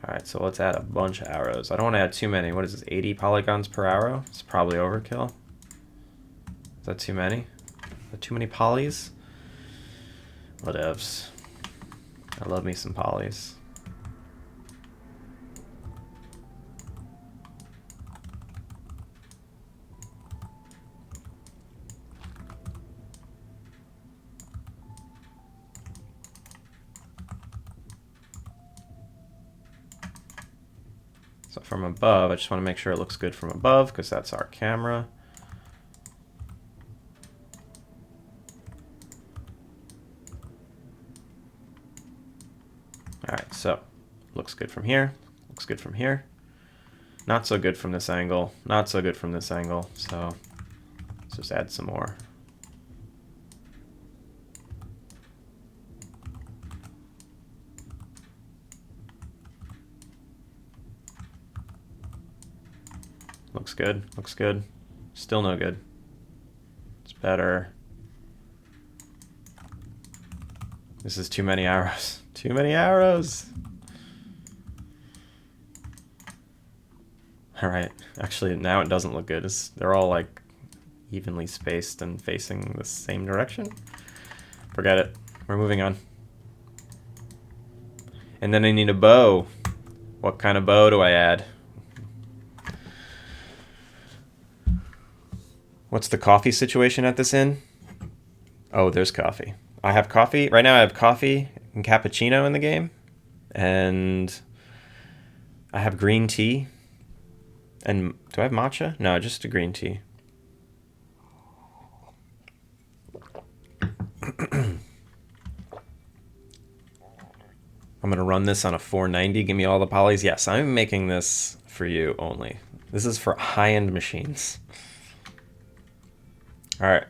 Alright, so let's add a bunch of arrows. I don't want to add too many. What is this, 80 polygons per arrow? It's probably overkill. Is that too many? Is that too many polys? Whatevs. I love me some polys. So from above, I just want to make sure it looks good from above because that's our camera. All right, so looks good from here, looks good from here. Not so good from this angle, not so good from this angle. So let's just add some more. Looks good, looks good. Still no good. It's better. This is too many arrows. Too many arrows. All right, actually now it doesn't look good. They're all like evenly spaced and facing the same direction. Forget it, we're moving on. And then I need a bow. What kind of bow do I add? What's the coffee situation at this inn? Oh, there's coffee. I have coffee. Right now I have coffee and cappuccino in the game. And I have green tea. And do I have matcha? No, just a green tea. I'm going to run this on a 490. Give me all the polys. Yes, I'm making this for you only. This is for high-end machines. All right,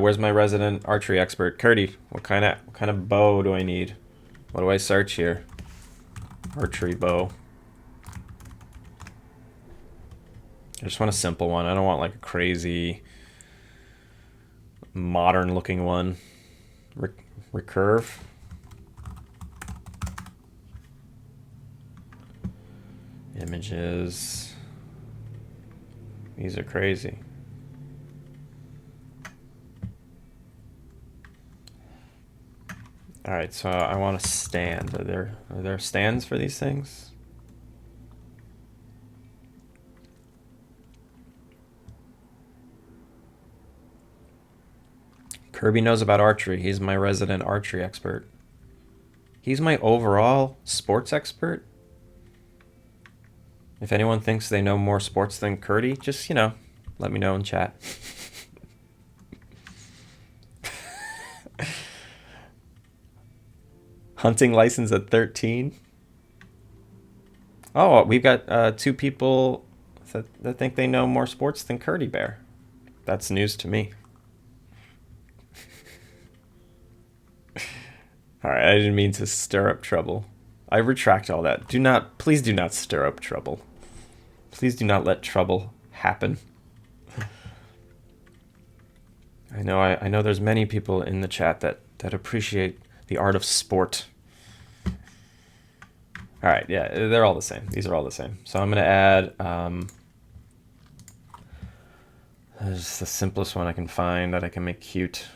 where's my resident archery expert, Curdy? What kind of bow do I need? What do I search here? Archery bow. I just want a simple one. I don't want like a crazy modern-looking one. Recurve. Images. These are crazy. All right, so I want a stand. Are there stands for these things? Kirby knows about archery. He's my resident archery expert. He's my overall sports expert. If anyone thinks they know more sports than Curdy, just, you know, let me know in chat. Hunting license at 13. Oh, we've got 2 people that think they know more sports than Curdy Bear. That's news to me. All right, I didn't mean to stir up trouble. I retract all that. Please do not stir up trouble. Please do not let trouble happen. I know there's many people in the chat that appreciate the art of sport. All right, yeah, they're all the same. These are all the same. So I'm going to add, this is the simplest one I can find that I can make cute.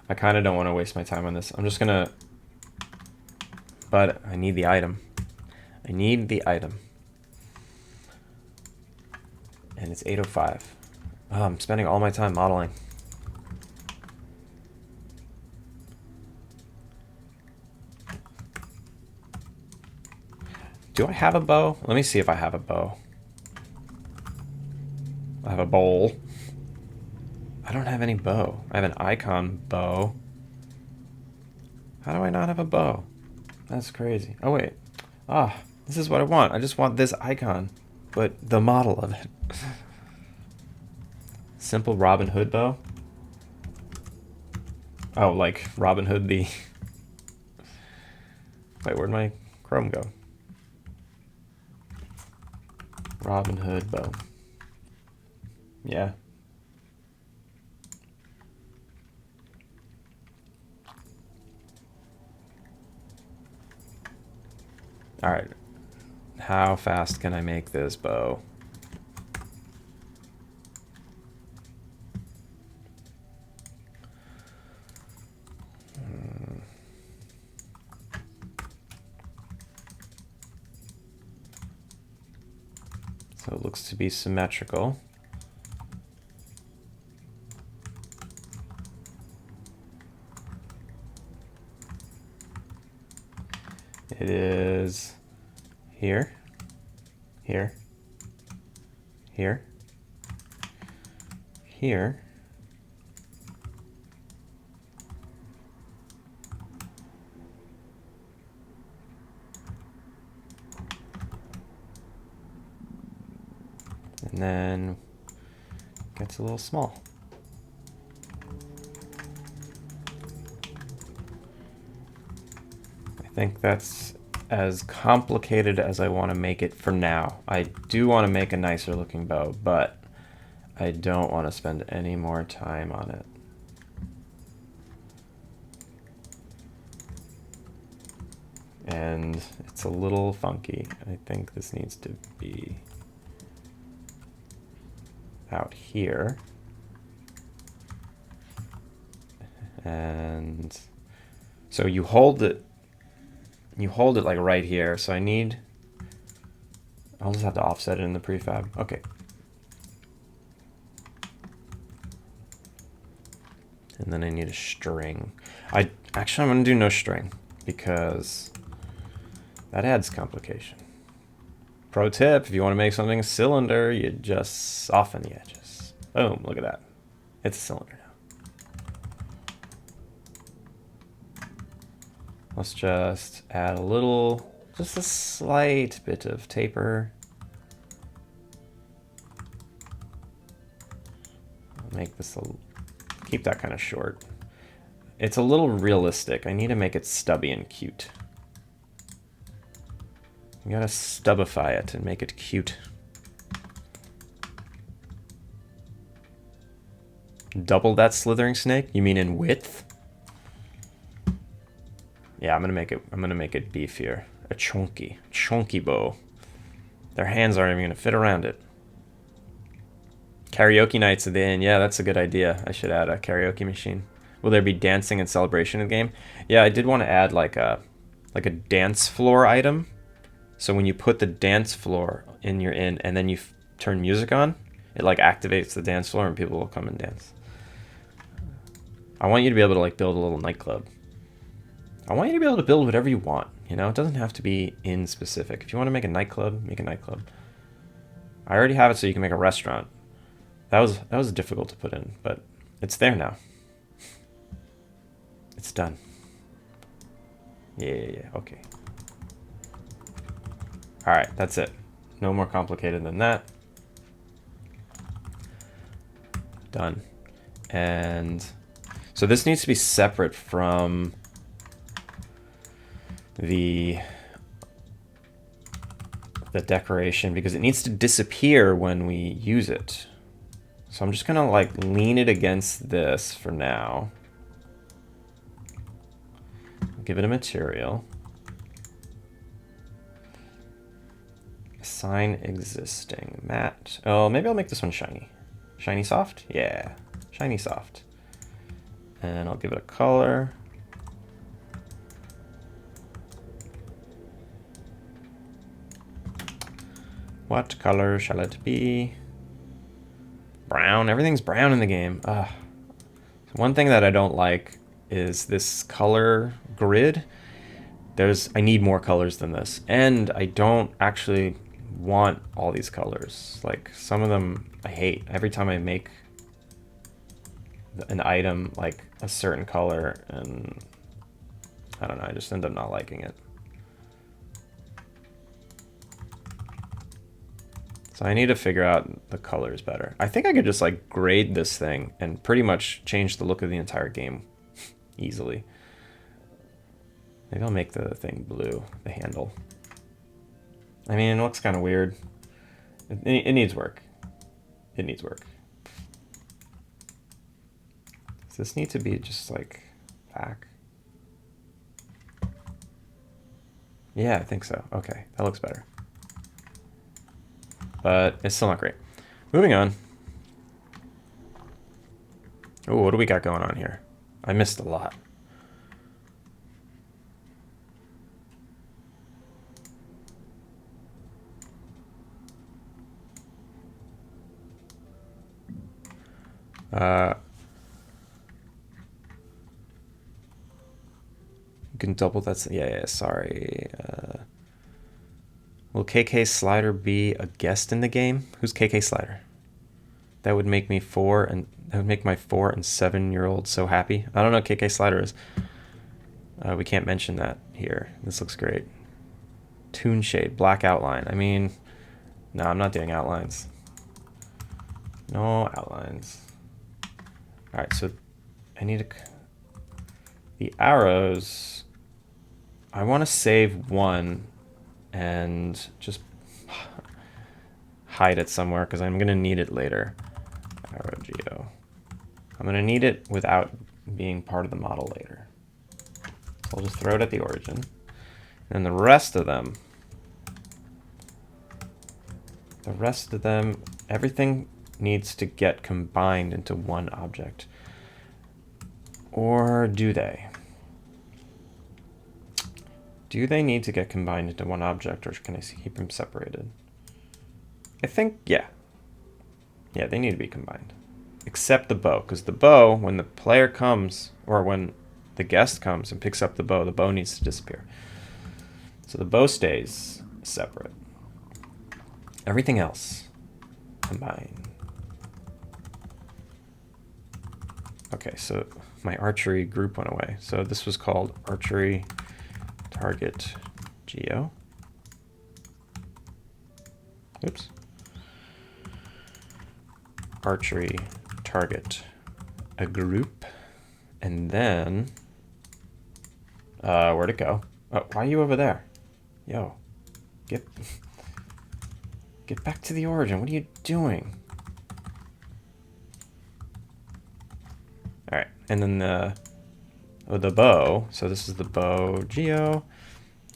I kind of don't want to waste my time on this. I'm just going to, but I need the item. I need the item. And it's 8:05. Oh, I'm spending all my time modeling. Do I have a bow? Let me see if I have a bow. I have a bowl. I don't have any bow. I have an icon bow. How do I not have a bow? That's crazy. Oh, wait. Ah, this is what I want. I just want this icon, but the model of it. Simple Robin Hood bow. Oh, like Robin Hood the... Wait, where'd my Chrome go? Robin Hood bow. Yeah. Alright. How fast can I make this bow? So it looks to be symmetrical. It is here, here, here, here, and then gets a little small. I think that's as complicated as I want to make it for now. I do want to make a nicer looking bow, but I don't want to spend any more time on it. And it's a little funky. I think this needs to be out here. And so you hold it like right here. So I'll just have to offset it in the prefab. Okay. And then I need a string. I'm gonna do no string because that adds complication. Pro tip, if you want to make something a cylinder, you just soften the edges. Boom, look at that. It's a cylinder now. Let's just add just a slight bit of taper. Make this keep that kind of short. It's a little realistic. I need to make it stubby and cute. You gotta stubify it and make it cute. Double that slithering snake? You mean in width? Yeah, I'm gonna make it beefier. A chunky bow. Their hands aren't even gonna fit around it. Karaoke nights at the end. Yeah, that's a good idea. I should add a karaoke machine. Will there be dancing and celebration in the game? Yeah, I did want to add like a dance floor item. So when you put the dance floor in your inn and then you turn music on, it like activates the dance floor and people will come and dance. I want you to be able to like build a little nightclub. I want you to be able to build whatever you want. You know, it doesn't have to be inn specific. If you want to make a nightclub, make a nightclub. I already have it so you can make a restaurant. That was difficult to put in, but it's there now. It's done. Yeah, okay. All right, that's it. No more complicated than that. Done. And so this needs to be separate from the decoration because it needs to disappear when we use it. So I'm just gonna like lean it against this for now. Give it a material. Assign existing. Matte. Oh, maybe I'll make this one shiny. Shiny soft? Yeah. Shiny soft. And I'll give it a color. What color shall it be? Brown. Everything's brown in the game. One thing that I don't like is this color grid. I need more colors than this. And I don't actually want all these colors. Like, some of them I hate. Every time I make an item like a certain color, and I don't know, I just end up not liking it. So I need to figure out the colors better. I think I could just like grade this thing and pretty much change the look of the entire game easily. Maybe I'll make the thing blue, the handle. I mean, it looks kind of weird. It needs work. It needs work. Does this need to be just like black? Yeah, I think so. Okay, that looks better. But it's still not great. Moving on. Oh, what do we got going on here? I missed a lot. You can double that. Yeah, sorry. Will KK Slider be a guest in the game? Who's KK Slider? That would make me that would make my 4 and 7-year-old so happy. I don't know what KK Slider is. We can't mention that here. This looks great. Toon Shade, black outline. I mean, no, I'm not doing outlines. No outlines. All right, so I need the arrows. I want to save one and just hide it somewhere because I'm going to need it later. Arrow geo. I'm going to need it without being part of the model later. So I'll just throw it at the origin. And the rest of them, everything needs to get combined into one object. Or do they? Do they need to get combined into one object, or can I keep them separated? I think, yeah. Yeah, they need to be combined. Except the bow, because the bow, when the player comes, or when the guest comes and picks up the bow needs to disappear. So the bow stays separate. Everything else, combine. Okay, so my archery group went away. So this was called Archery Target Geo. Oops. Archery target a group, and then where'd it go? Oh, why are you over there? Yo, get back to the origin. What are you doing? All right, and then the bow. So this is the bow geo.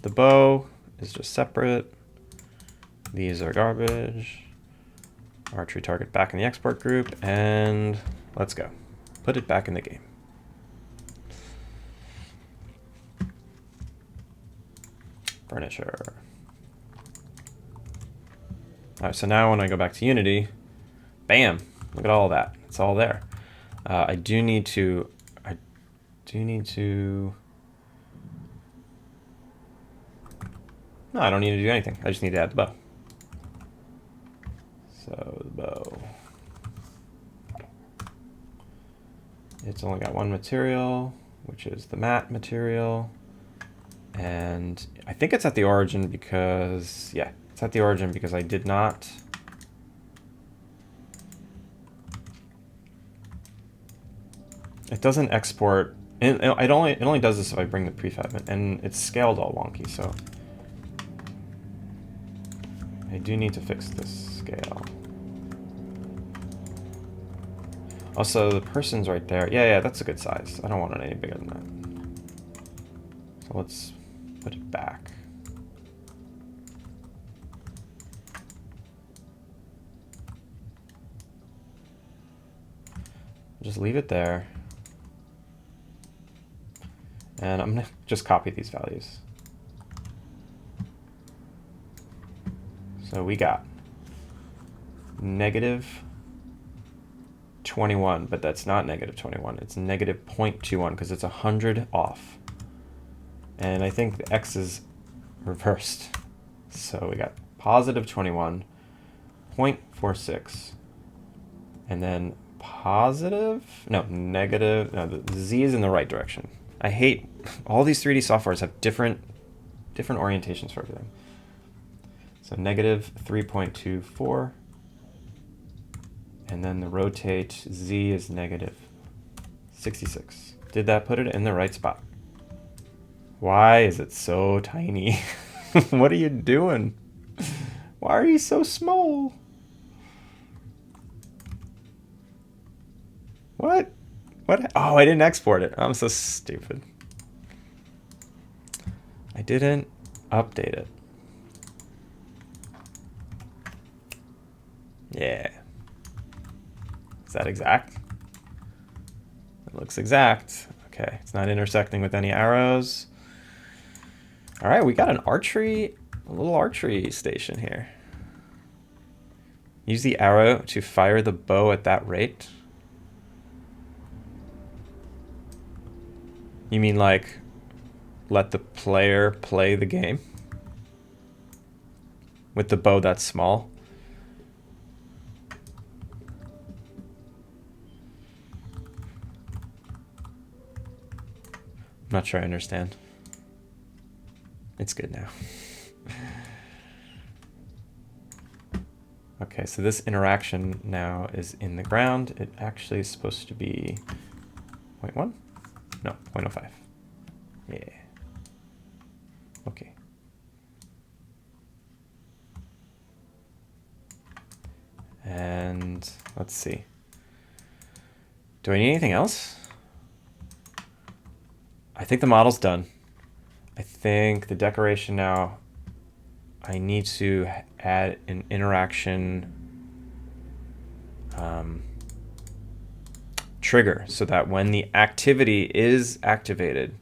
The bow is just separate. These are garbage. Archery target back in the export group, and let's go. Put it back in the game. Furniture. All right, so now when I go back to Unity, bam, look at all that. It's all there. I do need to, no, I don't need to do anything. I just need to add the bow. So the bow, it's only got one material, which is the matte material. And I think it's at the origin because, yeah, it's at the origin because I did not. It doesn't export. It only does this if I bring the prefab in, and it's scaled all wonky, so I do need to fix this scale. Also, the person's right there. Yeah, that's a good size. I don't want it any bigger than that. So let's put it back. Just leave it there. And I'm gonna just copy these values. So we got negative 21, but that's not negative 21. It's negative 0.21 because it's 100 off. And I think the X is reversed. So we got positive 21.46. And then negative, no, the Z is in the right direction. I hate, all these 3D softwares have different orientations for everything. So negative 3.24. And then the rotate Z is negative 66. Did that put it in the right spot? Why is it so tiny? What are you doing? Why are you so small? What? What? Oh, I didn't export it. I'm so stupid. I didn't update it. Yeah. Is that exact? It looks exact. Okay, it's not intersecting with any arrows. All right, we got a little archery station here. Use the arrow to fire the bow at that rate. You mean like let the player play the game with the bow that's small? I'm not sure I understand. It's good now. Okay, so this interaction now is in the ground. It actually is supposed to be 0.1? No, 0.05. Yeah. Okay. And let's see. Do I need anything else? I think the model's done. I think the decoration now, I need to add an interaction trigger so that when the activity is activated,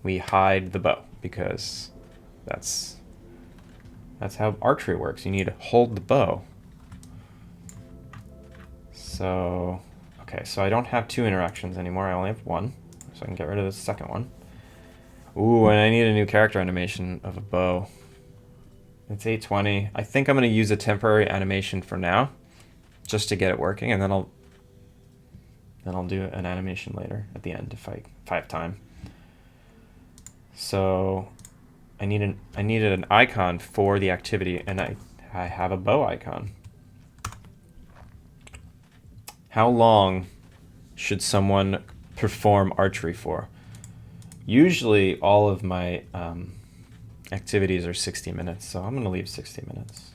we hide the bow, because that's how archery works. You need to hold the bow. So, okay, so I don't have 2 interactions anymore. I only have 1, so I can get rid of the second one. Ooh, and I need a new character animation of a bow. It's 820. I think I'm going to use a temporary animation for now, just to get it working, and then I'll do an animation later at the end if I have time. So I needed an icon for the activity, and I have a bow icon. How long should someone perform archery for? Usually all of my activities are 60 minutes, so I'm going to leave 60 minutes.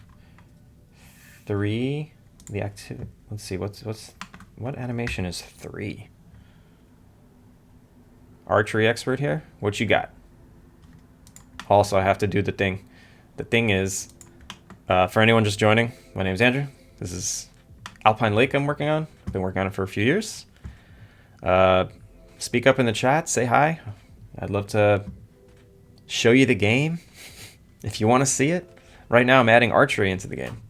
3, the activity, let's see, what animation is 3? Archery expert here? What you got? Also, I have to do the thing. The thing is, for anyone just joining, my name is Andrew. This is Alpine Lake I'm working on. I've been working on it for a few years. Speak up in the chat, say hi. I'd love to show you the game if you want to see it. Right now I'm adding archery into the game.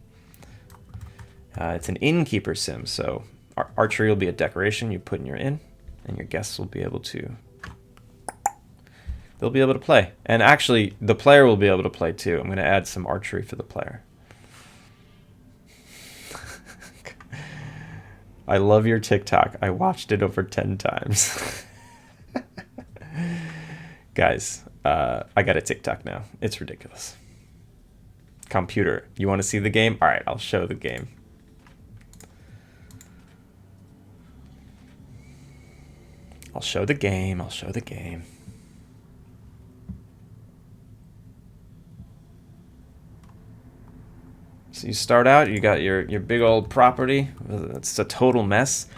It's an Innkeeper-Sim, so archery will be a decoration you put in your inn, and your guests will be able to play. And actually, the player will be able to play too. I'm going to add some archery for the player. I love your TikTok. I watched it over 10 times. Guys, I got a TikTok now. It's ridiculous. Computer, you want to see the game? All right, I'll show the game. I'll show the game. So you start out, you got your big old property. It's a total mess.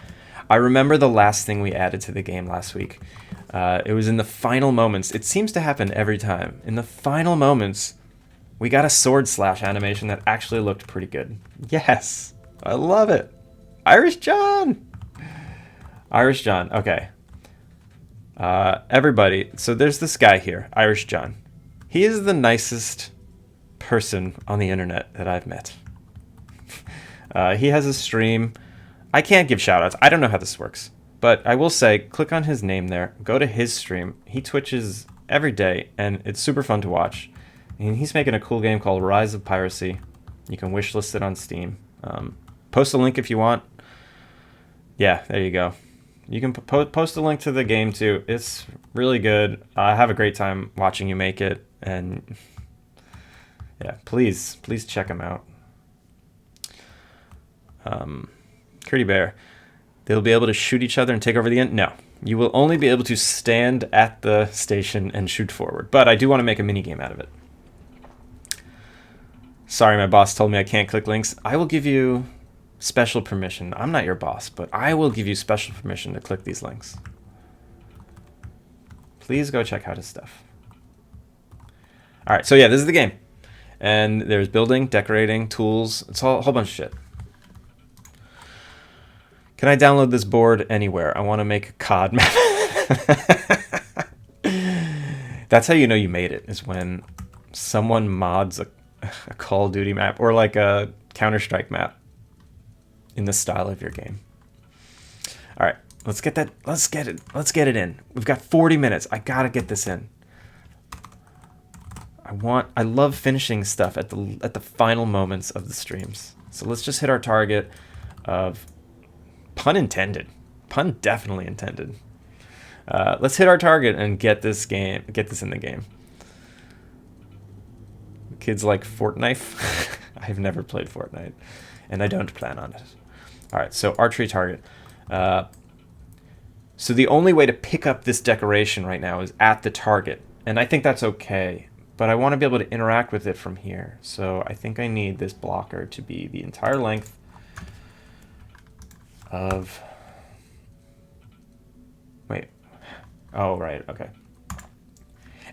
I remember the last thing we added to the game last week. It was in the final moments. It seems to happen every time. In the final moments, we got a sword slash animation that actually looked pretty good. Yes, I love it. Irish John. Irish John, okay. Everybody, so there's this guy here, Irish John. He is the nicest person on the internet that I've met. He has a stream. I can't give shoutouts. I don't know how this works, but I will say, click on his name there. Go to his stream. He Twitches every day, and it's super fun to watch. And he's making a cool game called Rise of Piracy. You can wishlist it on Steam. Post a link if you want. Yeah, there you go. You can post a link to the game too. It's really good. I have a great time watching you make it, and yeah, please check them out. Curdy Bear. They'll be able to shoot each other and take over the end? No. You will only be able to stand at the station and shoot forward. But I do want to make a mini game out of it. Sorry, my boss told me I can't click links. I will give you special permission. I'm not your boss, but I will give you special permission to click these links. Please go check out his stuff. All right, so yeah, this is the game. And there's building, decorating, tools. It's a whole bunch of shit. Can I download this board anywhere? I want to make a COD map. That's how you know you made it, is when someone mods a Call of Duty map or like a Counter-Strike map in the style of your game. All right, let's get it in. We've got 40 minutes. I gotta get this in. I love finishing stuff at the final moments of the streams. So let's just hit our target of, pun intended, pun definitely intended. Let's hit our target and get this in the game. Kids like Fortnite. I've never played Fortnite, and I don't plan on it. All right, so archery target. So the only way to pick up this decoration right now is at the target, and I think that's okay. But I want to be able to interact with it from here. So I think I need this blocker to be the entire length of... Wait. Oh, right. Okay.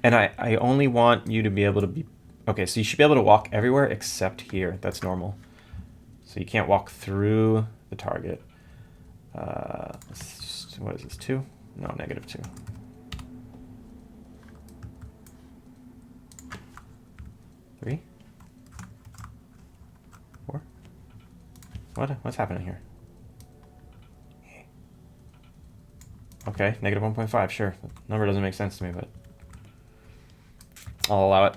And I only want you to be able to be... Okay, so you should be able to walk everywhere except here. That's normal. So you can't walk through the target. What is this, 2? No, -2. 3? 4? What's happening here? Okay, -1.5, sure. The number doesn't make sense to me, but I'll allow it.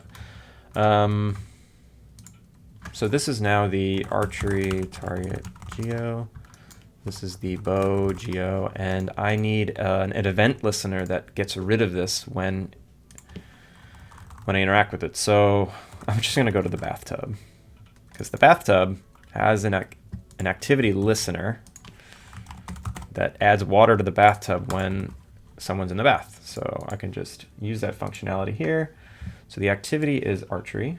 So this is now the archery target geo. This is the bow geo, and I need an event listener that gets rid of this when I interact with it. So I'm just going to go to the bathtub, because the bathtub has an activity listener that adds water to the bathtub when someone's in the bath. So I can just use that functionality here. So the activity is archery,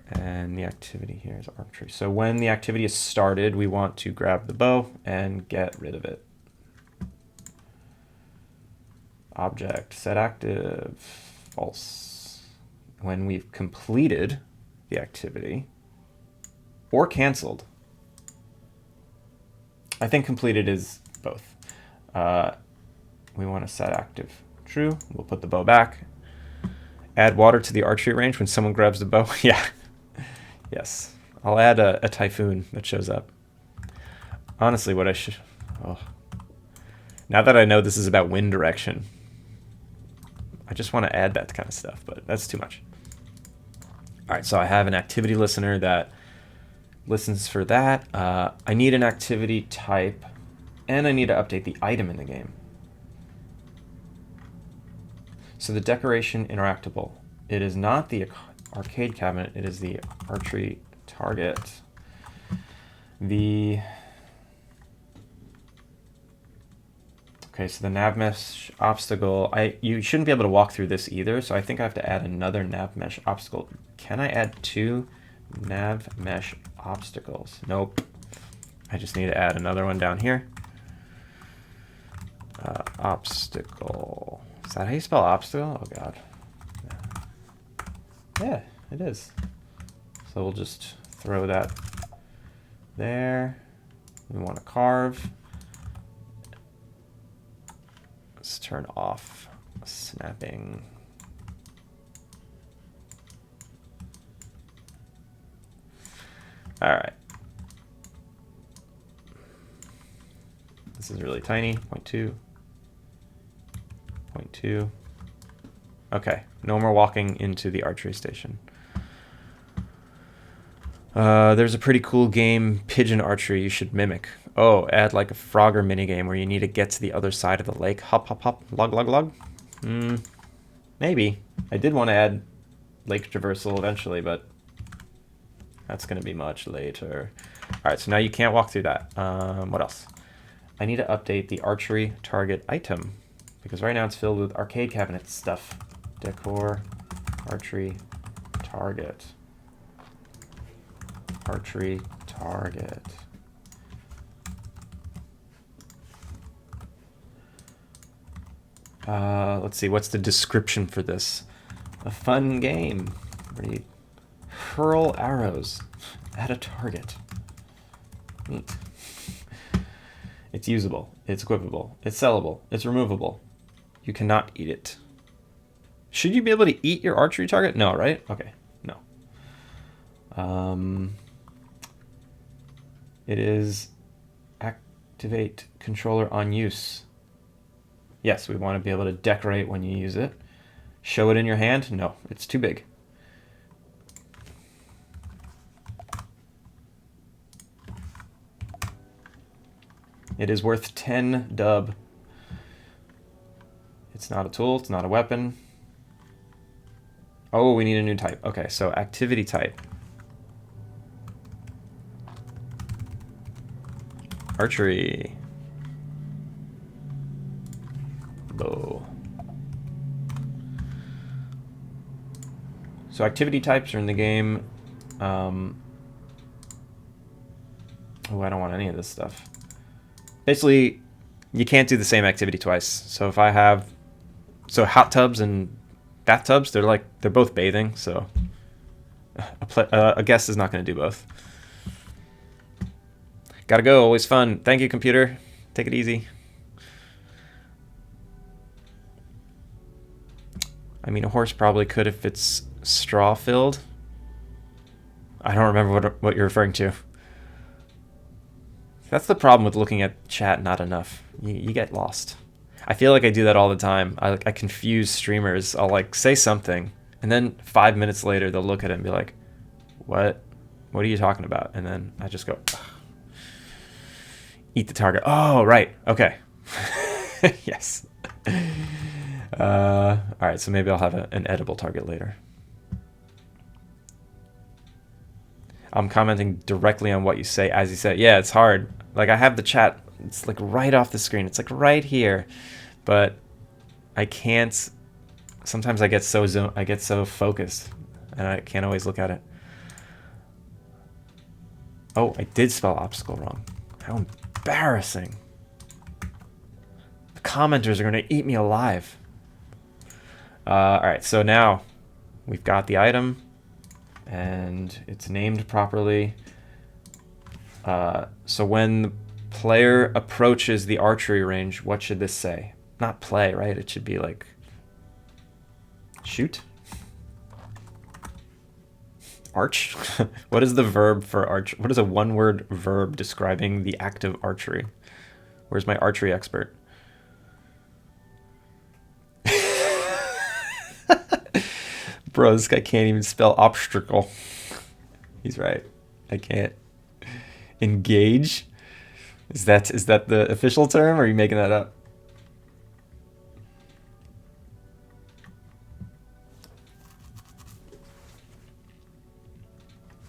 and the activity here is archery. So when the activity is started, we want to grab the bow and get rid of it. Object, set active, false. When we've completed the activity or canceled. I think completed is both. We want to set active true. We'll put the bow back. Add water to the archery range when someone grabs the bow. Yeah. Yes. I'll add a typhoon that shows up. Honestly, what I should... Oh. Now that I know this is about wind direction, I just want to add that kind of stuff, but that's too much. All right, so I have an activity listener that listens for that. I need an activity type, and I need to update the item in the game. So the decoration interactable. It is not the arcade cabinet, it is the archery target. Okay, so the nav mesh obstacle, you shouldn't be able to walk through this either, so I think I have to add another nav mesh obstacle. Can I add 2 nav mesh obstacles? Nope. I just need to add another one down here. Obstacle. Is that how you spell obstacle? Oh god. Yeah, it is. So we'll just throw that there. We want to carve. Let's turn off snapping. All right. This is really tiny. 0.2. 0.2. Okay, no more walking into the archery station. There's a pretty cool game, Pigeon Archery, you should mimic. Oh, add like a Frogger minigame where you need to get to the other side of the lake. Hop, hop, hop, log, log, log. Maybe. I did want to add lake traversal eventually, but that's going to be much later. All right, so now you can't walk through that. What else? I need to update the archery target item because right now it's filled with arcade cabinet stuff. Decor, archery, target. Archery, target. Let's see, what's the description for this? A fun game. Read. Hurl arrows at a target. Neat. It's usable. It's equipable. It's sellable. It's removable. You cannot eat it. Should you be able to eat your archery target? No, right? Okay, no. It is activate controller on use. Yes, we want to be able to decorate when you use it. Show it in your hand? No, it's too big. It is worth 10 dub. It's not a tool, it's not a weapon. Oh, we need a new type. Okay, so activity type. Archery. Bow. So activity types are in the game. Oh, I don't want any of this stuff. Basically, you can't do the same activity twice. So if I have, hot tubs and bathtubs, they're both bathing. So a guest is not going to do both. Gotta go. Always fun. Thank you, computer. Take it easy. I mean, a horse probably could if it's straw filled. I don't remember what you're referring to. That's the problem with looking at chat not enough. You get lost. I feel like I do that all the time. I confuse streamers. I'll like say something, and then 5 minutes later they'll look at it and be like, "What? What are you talking about?" And then I just go, ugh. Eat the target. Oh, right. Okay. Yes. All right, so maybe I'll have an edible target later. I'm commenting directly on what you say as you say it. Yeah, it's hard. Like I have the chat. It's like right off the screen. It's like right here, but I can't. Sometimes I get so focused, and I can't always look at it. Oh, I did spell obstacle wrong. How embarrassing. The commenters are going to eat me alive. All right, so now we've got the item, and it's named properly. So when the player approaches the archery range, what should this say? Not play, right? It should be like shoot. Arch? What is the verb for arch? What is a one-word verb describing the act of archery? Where's my archery expert? Bro, this guy can't even spell obstacle. He's right. I can't. Engage? Is that the official term, or are you making that up?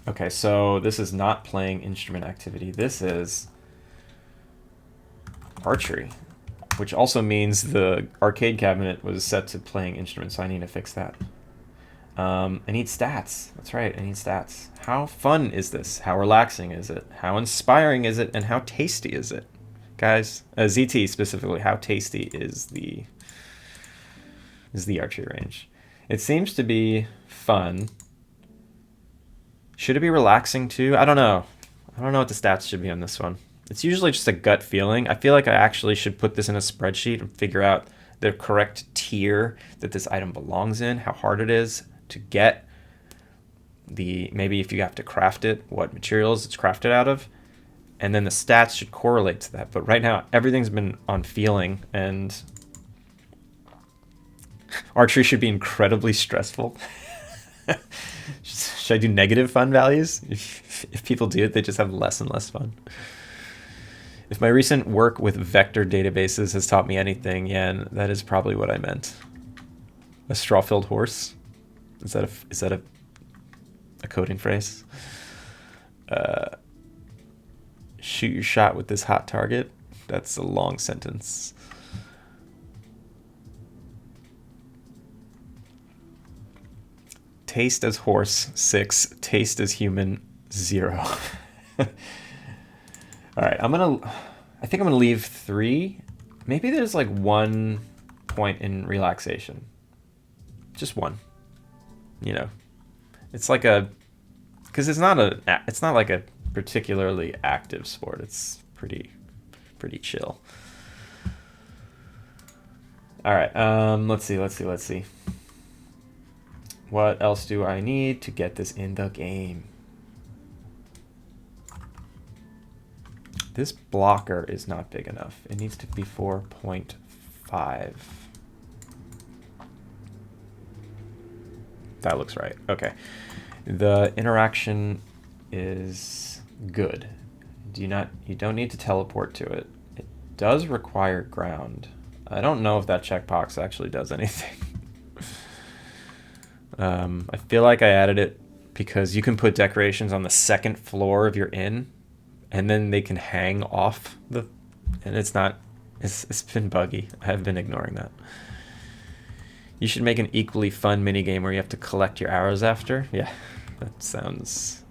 Okay, so this is not playing instrument activity. This is archery, which also means the arcade cabinet was set to playing instruments, so I need to fix that. I need stats. That's right, I need stats. How fun is this? How relaxing is it? How inspiring is it? And how tasty is it? Guys, ZT specifically, how tasty is the archery range? It seems to be fun. Should it be relaxing too? I don't know. I don't know what the stats should be on this one. It's usually just a gut feeling. I feel like I actually should put this in a spreadsheet and figure out the correct tier that this item belongs in, how hard it is to get, maybe if you have to craft it, what materials it's crafted out of, and then the stats should correlate to that. But right now, everything's been on feeling, and Archery should be incredibly stressful. Should I do negative fun values? If people do it, they just have less and less fun. If my recent work with vector databases has taught me anything, yeah, that is probably what I meant. A straw-filled horse? Is that a coding phrase? Shoot your shot with this hot target? That's a long sentence. Taste as horse, 6. Taste as human, 0. All right, I think I'm gonna leave 3. Maybe there's like 1 point in relaxation. Just 1. You know, it's like because it's not like a particularly active sport. It's pretty chill. All right, let's see. What else do I need to get this in the game? This blocker is not big enough. It needs to be 4.5. That looks right. Okay. The interaction is good. You don't need to teleport to it. It does require ground. I don't know if that checkbox actually does anything. I feel like I added it because you can put decorations on the 2nd floor of your inn, and then they can hang off and it's been buggy. I've been ignoring that. You should make an equally fun minigame where you have to collect your arrows after. Yeah, that sounds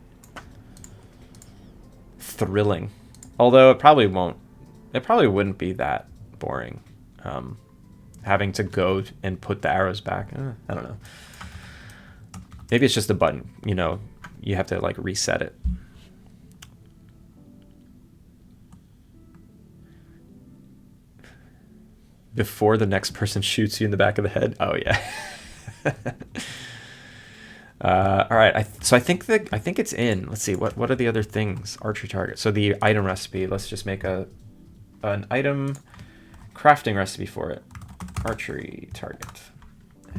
thrilling. Although it probably wouldn't be that boring. Having to go and put the arrows back. I don't know. Maybe it's just a button, you have to like reset it. Before the next person shoots you in the back of the head. Oh yeah. All right. So I think it's in. Let's see. What are the other things? Archery target. So the item recipe. Let's just make an item crafting recipe for it. Archery target.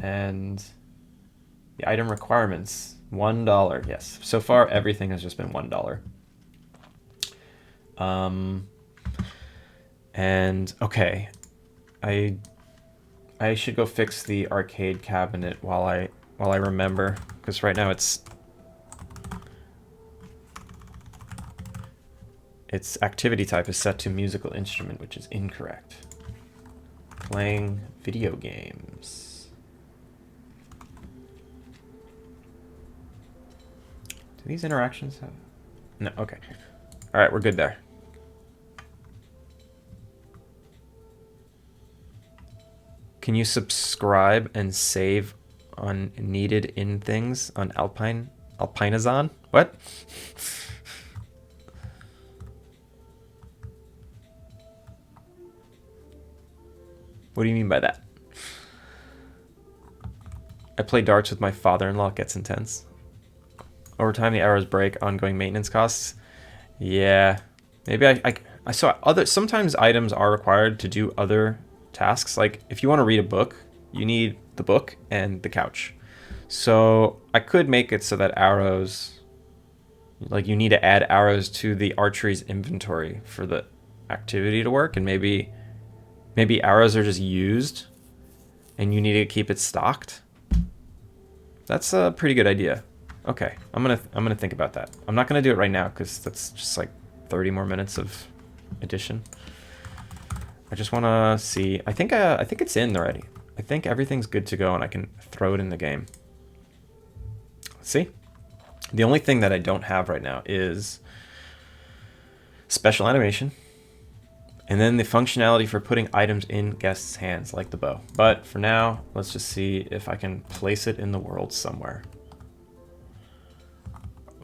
And the item requirements, $1. Yes. So far, everything has just been $1. And okay, I should go fix the arcade cabinet while I remember, because right now its activity type is set to musical instrument, which is incorrect. Playing video games. Do these interactions have... No, okay. All right, we're good there. Can you subscribe and save on needed in things on Alpinazon? What? What do you mean by that? I play darts with my father-in-law. It gets intense. Over time, the arrows break. Ongoing maintenance costs. Yeah, maybe I saw sometimes items are required to do other tasks. Like if you want to read a book, you need the book and the couch. So I could make it so that arrows, like you need to add arrows to the archery's inventory for the activity to work, and maybe arrows are just used and you need to keep it stocked. That's a pretty good idea. Okay, I'm gonna think about that. I'm not gonna do it right now because that's just like 30 more minutes of addition. I just want to see. I think it's in already. I think everything's good to go and I can throw it in the game. Let's see. The only thing that I don't have right now is special animation, and then the functionality for putting items in guests' hands, like the bow. But for now, let's just see if I can place it in the world somewhere.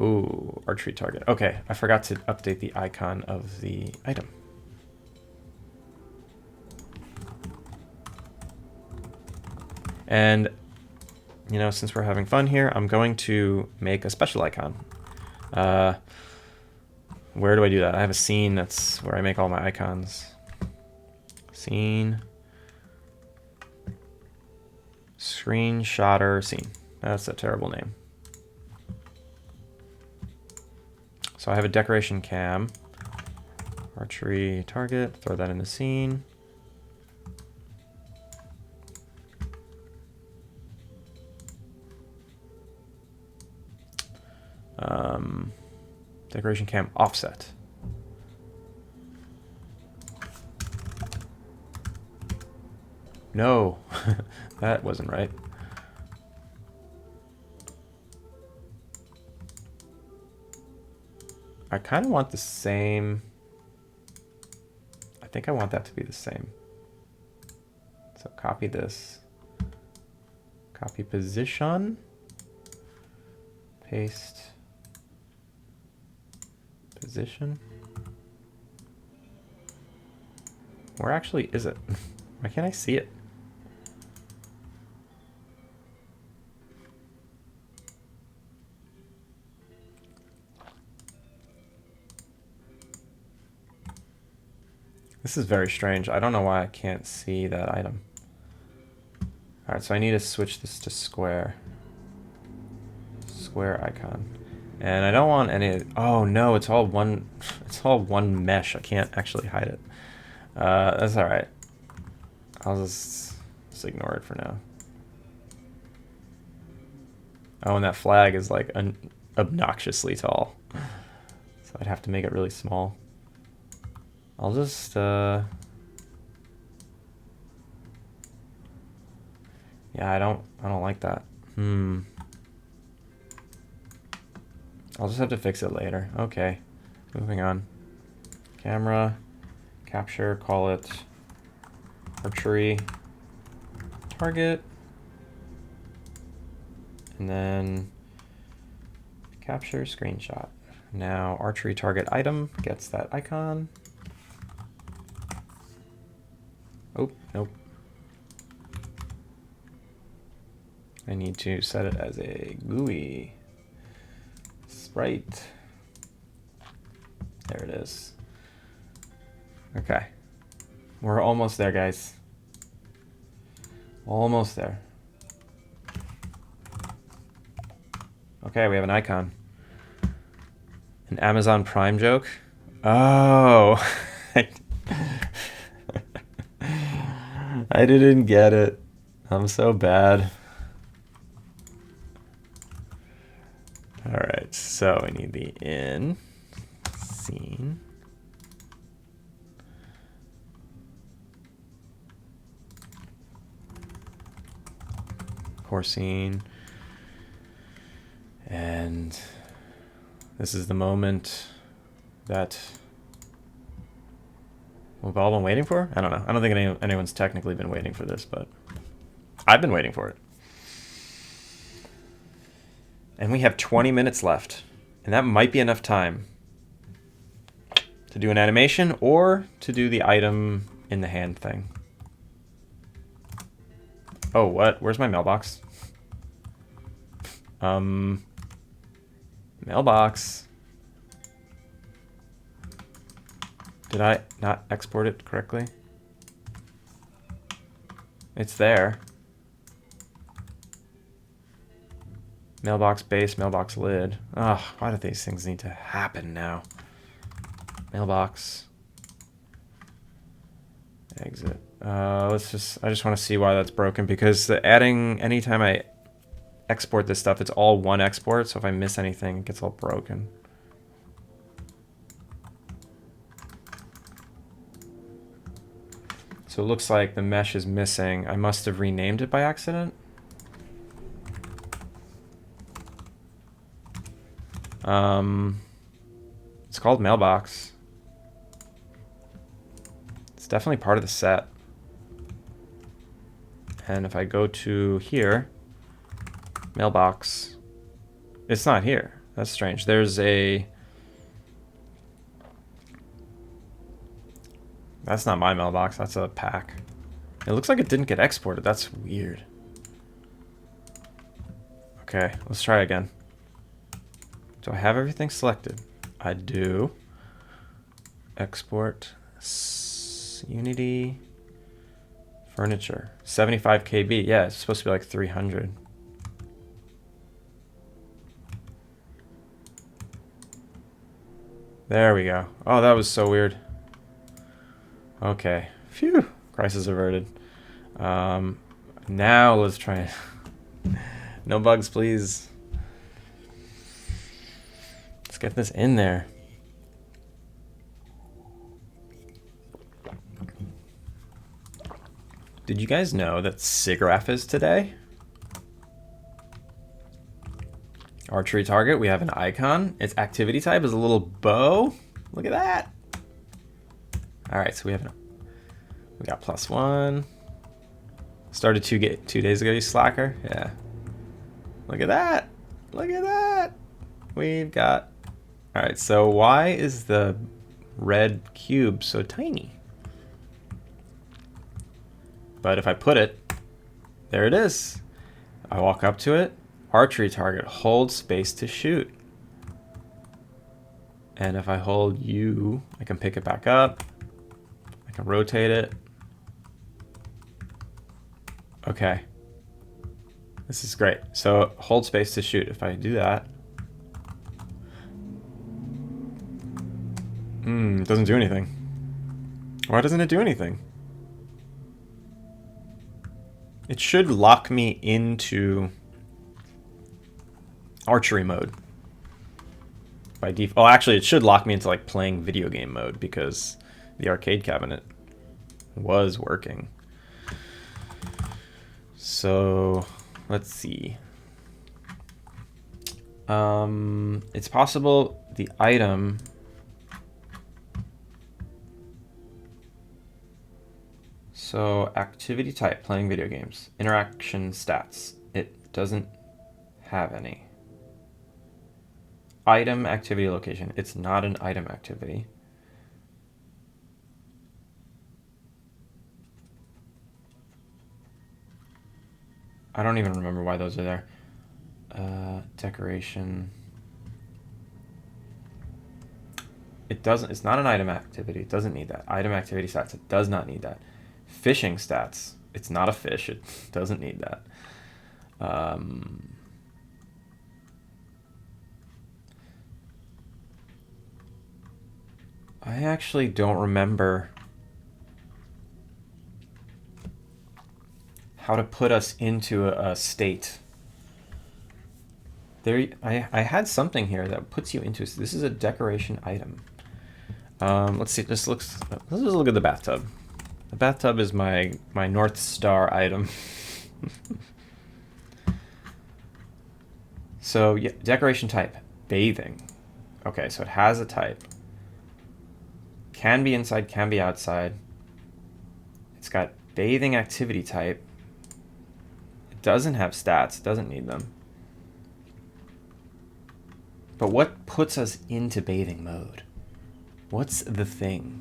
Ooh, archery target. Okay, I forgot to update the icon of the item. And, since we're having fun here, I'm going to make a special icon. Where do I do that? I have a scene. That's where I make all my icons. Scene. Screenshotter scene. That's a terrible name. So I have a decoration cam. Archery target. Throw that in the scene. Decoration cam offset. No, that wasn't right. I kind of want the same. I think I want that to be the same. So copy this. Copy position. Paste. Position. Where actually is it? Why can't I see it? This is very strange. I don't know why I can't see that item. Alright, so I need to switch this to square. Square icon. And I don't want any... Oh no, it's all one... It's all one mesh. I can't actually hide it. That's alright. I'll just ignore it for now. Oh, and that flag is like obnoxiously tall. So I'd have to make it really small. I'll just... Yeah, I don't like that. I'll just have to fix it later. Okay, moving on. Camera, capture, call it archery target, and then capture screenshot. Now archery target item gets that icon. Oh, nope. I need to set it as a GUI sprite. There it is. Okay. We're almost there, guys. Almost there. Okay, we have an icon. An Amazon Prime joke. Oh. I didn't get it. I'm so bad. Alright, so we need the in scene. Core scene. And this is the moment that we've all been waiting for? I don't know. I don't think anyone's technically been waiting for this, but I've been waiting for it. And we have 20 minutes left. And that might be enough time to do an animation or to do the item in the hand thing. Oh, what? Where's my mailbox? Mailbox. Did I not export it correctly? It's there. Mailbox base, mailbox lid. Ugh, why do these things need to happen now? Mailbox. Exit. I just want to see why that's broken, because anytime I export this stuff, it's all one export, so if I miss anything, it gets all broken. So it looks like the mesh is missing. I must have renamed it by accident. It's called mailbox. It's definitely part of the set. And if I go to here, mailbox, it's not here. That's strange. There's a... That's not my mailbox. That's a pack. It looks like it didn't get exported. That's weird. Okay, let's try again. Do I have everything selected? I do. Export Unity Furniture. 75 KB. Yeah, it's supposed to be like 300. There we go. Oh, that was so weird. Okay. Phew. Crisis averted. Now let's try. No bugs, please. Let's get this in there. Did you guys know that SIGGRAPH is today? Archery target, we have an icon. Its activity type is a little bow. Look at that. All right, so we got +1. Started 2 days ago, you slacker. Yeah. Look at that. Look at that. We've got. All right, so why is the red cube so tiny? But if I put it, there it is. I walk up to it. Archery target, hold space to shoot. And if I hold U, I can pick it back up. I can rotate it. Okay. This is great. So hold space to shoot. If I do that. It doesn't do anything. Why doesn't it do anything? It should lock me into archery mode by default. Oh, actually, it should lock me into like playing video game mode because the arcade cabinet was working. So let's see. It's possible the item. So activity type, playing video games. Interaction stats. It doesn't have any. Item activity location. It's not an item activity. I don't even remember why those are there. Decoration. It doesn't, it's not an item activity. It doesn't need that. Item activity stats. It does not need that. Fishing stats. It's not a fish. It doesn't need that. I actually don't remember how to put us into a state. There, I had something here that puts you into. This is a decoration item. Let's see. Let's just look at the bathtub. The bathtub is my North Star item. So yeah, decoration type, bathing. Okay, so it has a type. Can be inside, can be outside. It's got bathing activity type. It doesn't have stats, it doesn't need them. But what puts us into bathing mode? What's the thing?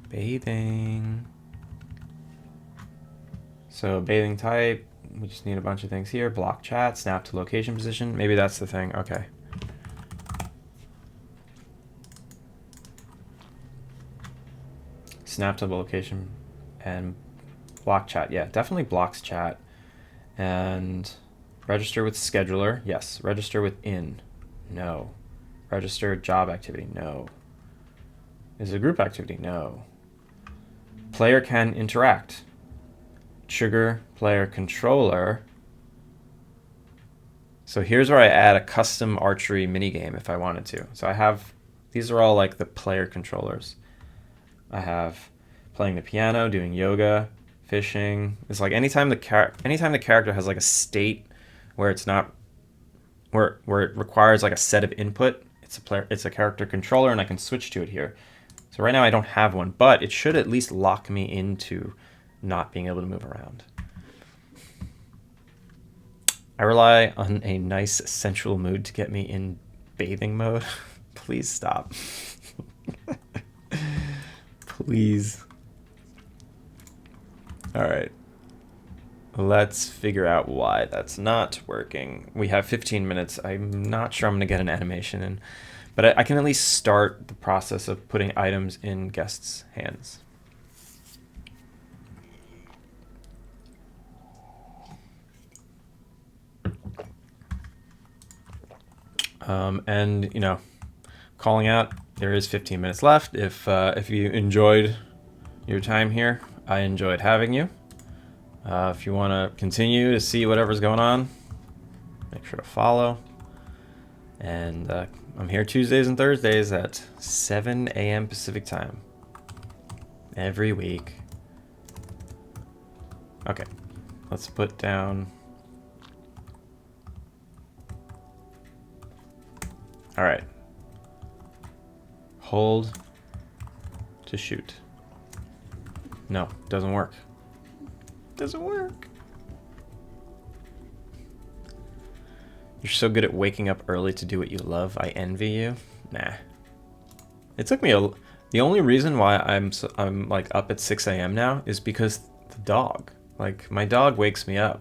Bathing. So bathing type, we just need a bunch of things here. Block chat, snap to location position. Maybe that's the thing. Okay. Snap to location and block chat. Yeah, definitely blocks chat. And register with scheduler. Yes. Register with in. No. Register job activity. No. Is it a group activity? No. Player can interact. Trigger player controller. So here's where I add a custom archery minigame if I wanted to. So I have, these are all like the player controllers. I have playing the piano, doing yoga, fishing. It's like anytime the character has like a state where it's not, where it requires like a set of input, it's a character controller, and I can switch to it here. So right now I don't have one, but it should at least lock me into not being able to move around. I rely on a nice sensual mood to get me in bathing mode. Please stop. Please. All right. Let's figure out why that's not working. We have 15 minutes. I'm not sure I'm going to get an animation in. But I can at least start the process of putting items in guests' hands. And, you know, calling out, there is 15 minutes left. If you enjoyed your time here, I enjoyed having you. If you want to continue to see whatever's going on, make sure to follow. And I'm here Tuesdays and Thursdays at 7 a.m. Pacific time. Every week. Okay, let's put down... All right. Hold to shoot. No, doesn't work. Doesn't work. You're so good at waking up early to do what you love. I envy you. Nah. It took me the only reason why I'm like up at 6 a.m. now is because the dog. Like my dog wakes me up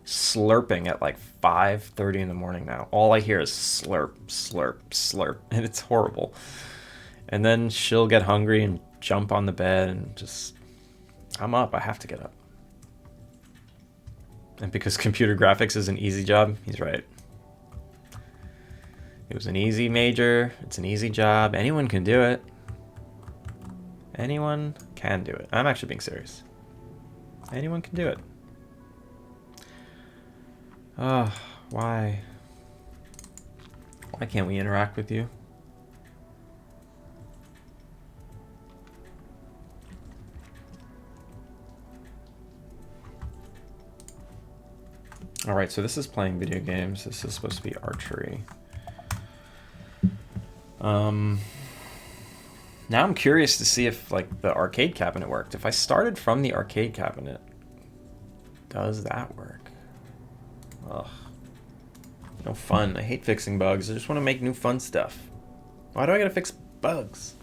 slurping at like 5:30 in the morning now. All I hear is slurp, slurp, slurp, and it's horrible. And then she'll get hungry and jump on the bed and just... I'm up. I have to get up. And because computer graphics is an easy job, he's right. It was an easy major. It's an easy job. Anyone can do it. Anyone can do it. I'm actually being serious. Anyone can do it. Oh, why? Why can't we interact with you? All right, so this is playing video games. This is supposed to be archery. Now I'm curious to see if like the arcade cabinet worked. If I started from the arcade cabinet, does that work? Ugh. No fun. I hate fixing bugs. I just want to make new fun stuff. Why do I gotta fix bugs?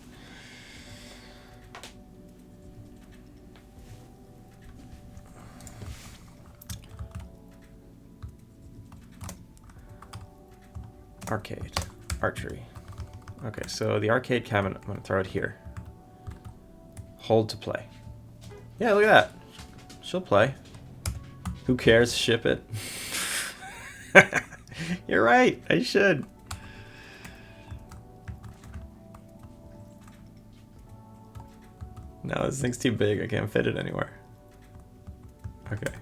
Arcade. Archery. Okay, so the arcade cabinet, I'm gonna throw it here. Hold to play. Yeah, look at that. She'll play. Who cares? Ship it. You're right. I should. No, this thing's too big. I can't fit it anywhere. Okay.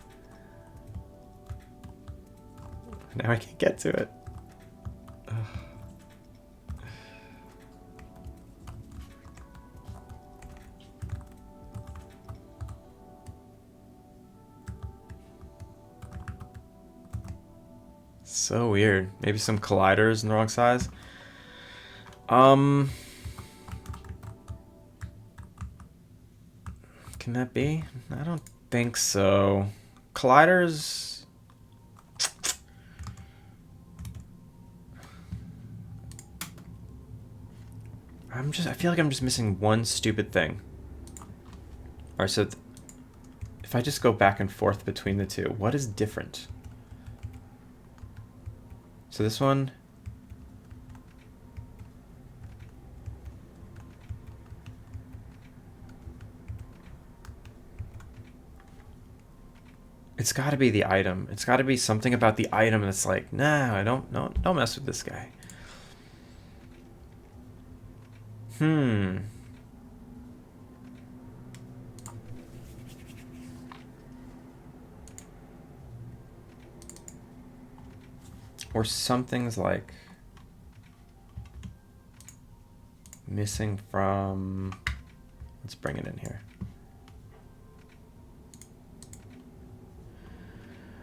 Now I can't get to it. Ugh. So weird. Maybe some colliders in the wrong size. Can that be? I don't think so. Colliders... I feel like I'm just missing one stupid thing. Alright, so if I just go back and forth between the two, what is different? So this one... It's got to be the item. It's got to be something about the item that's like, nah, I don't mess with this guy. Or something's like missing from... Let's bring it in here.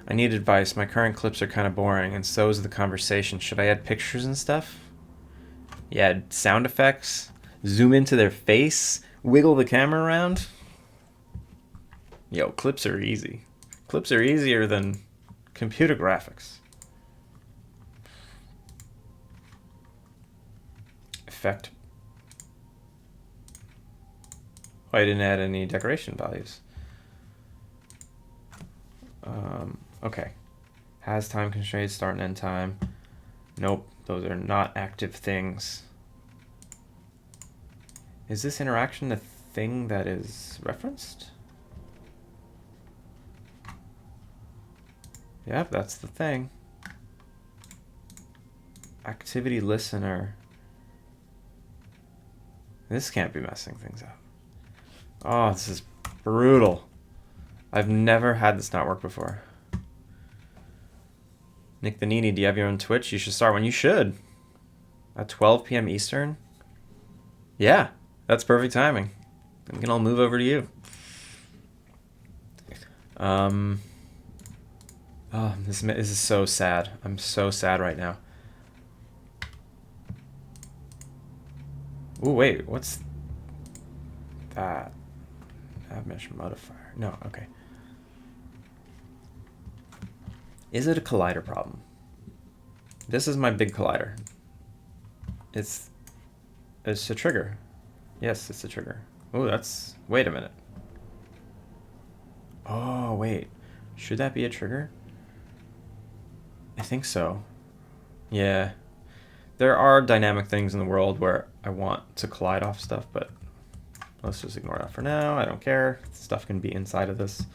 I need advice. My current clips are kind of boring, and so is the conversation. Should I add pictures and stuff? Yeah, add sound effects. Zoom into their face. Wiggle the camera around. Yo, clips are easy. Clips are easier than computer graphics. Effect. Oh, I didn't add any decoration values. Okay. Has time constraints, start and end time. Nope, those are not active things. Is this interaction the thing that is referenced? Yep, that's the thing. Activity listener. This can't be messing things up. Oh, this is brutal. I've never had this not work before. Nick the Needy, do you have your own Twitch? You should start one. You should. At 12 p.m. Eastern? Yeah, that's perfect timing. We can all move over to you. Oh, this is so sad. I'm so sad right now. Ooh, wait, what's that? Mesh modifier. No, okay. Is it a collider problem? This is my big collider. It's a trigger. Yes, it's a trigger. Oh, that's... Wait a minute. Oh, wait. Should that be a trigger? I think so. Yeah. There are dynamic things in the world where I want to collide off stuff, but let's just ignore that for now. I don't care. Stuff can be inside of this.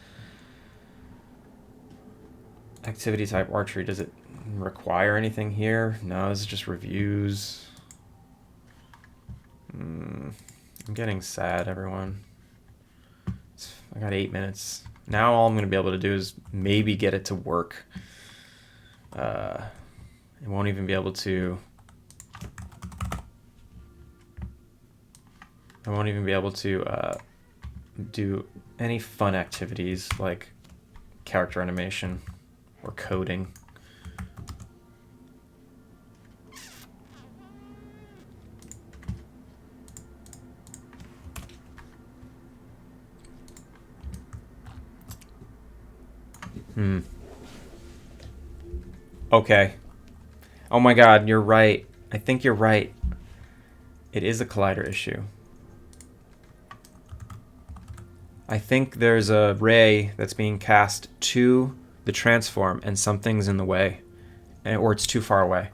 Activity type archery. Does it require anything here? No, this is just reviews. I'm getting sad, everyone. I got 8 minutes. Now all I'm going to be able to do is maybe get it to work. It won't even be able to... I won't even be able to do any fun activities like character animation or coding. Okay. Oh my god, you're right. I think you're right. It is a collider issue. I think there's a ray that's being cast to the transform and something's in the way. Or it's too far away.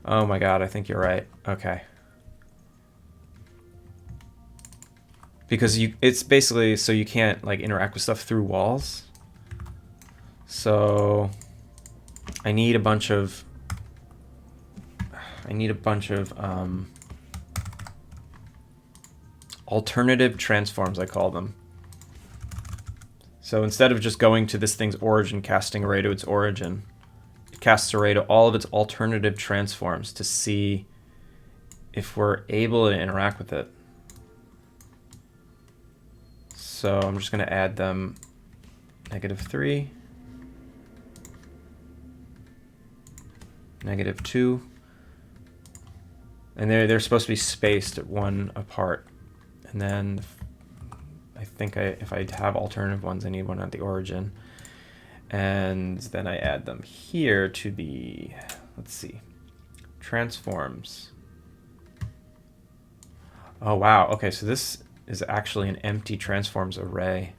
Oh my god, I think you're right. Okay. Because it's basically so you can't like interact with stuff through walls. So I need a bunch of alternative transforms, I call them. So instead of just going to this thing's origin, casting array to its origin, it casts array to all of its alternative transforms to see if we're able to interact with it. So I'm just going to add them -3, -2, and they're supposed to be spaced at 1 apart. And then I think if I have alternative ones, I need one at the origin. And then I add them here to the, let's see, transforms. Oh, wow. Okay, so this is actually an empty transforms array.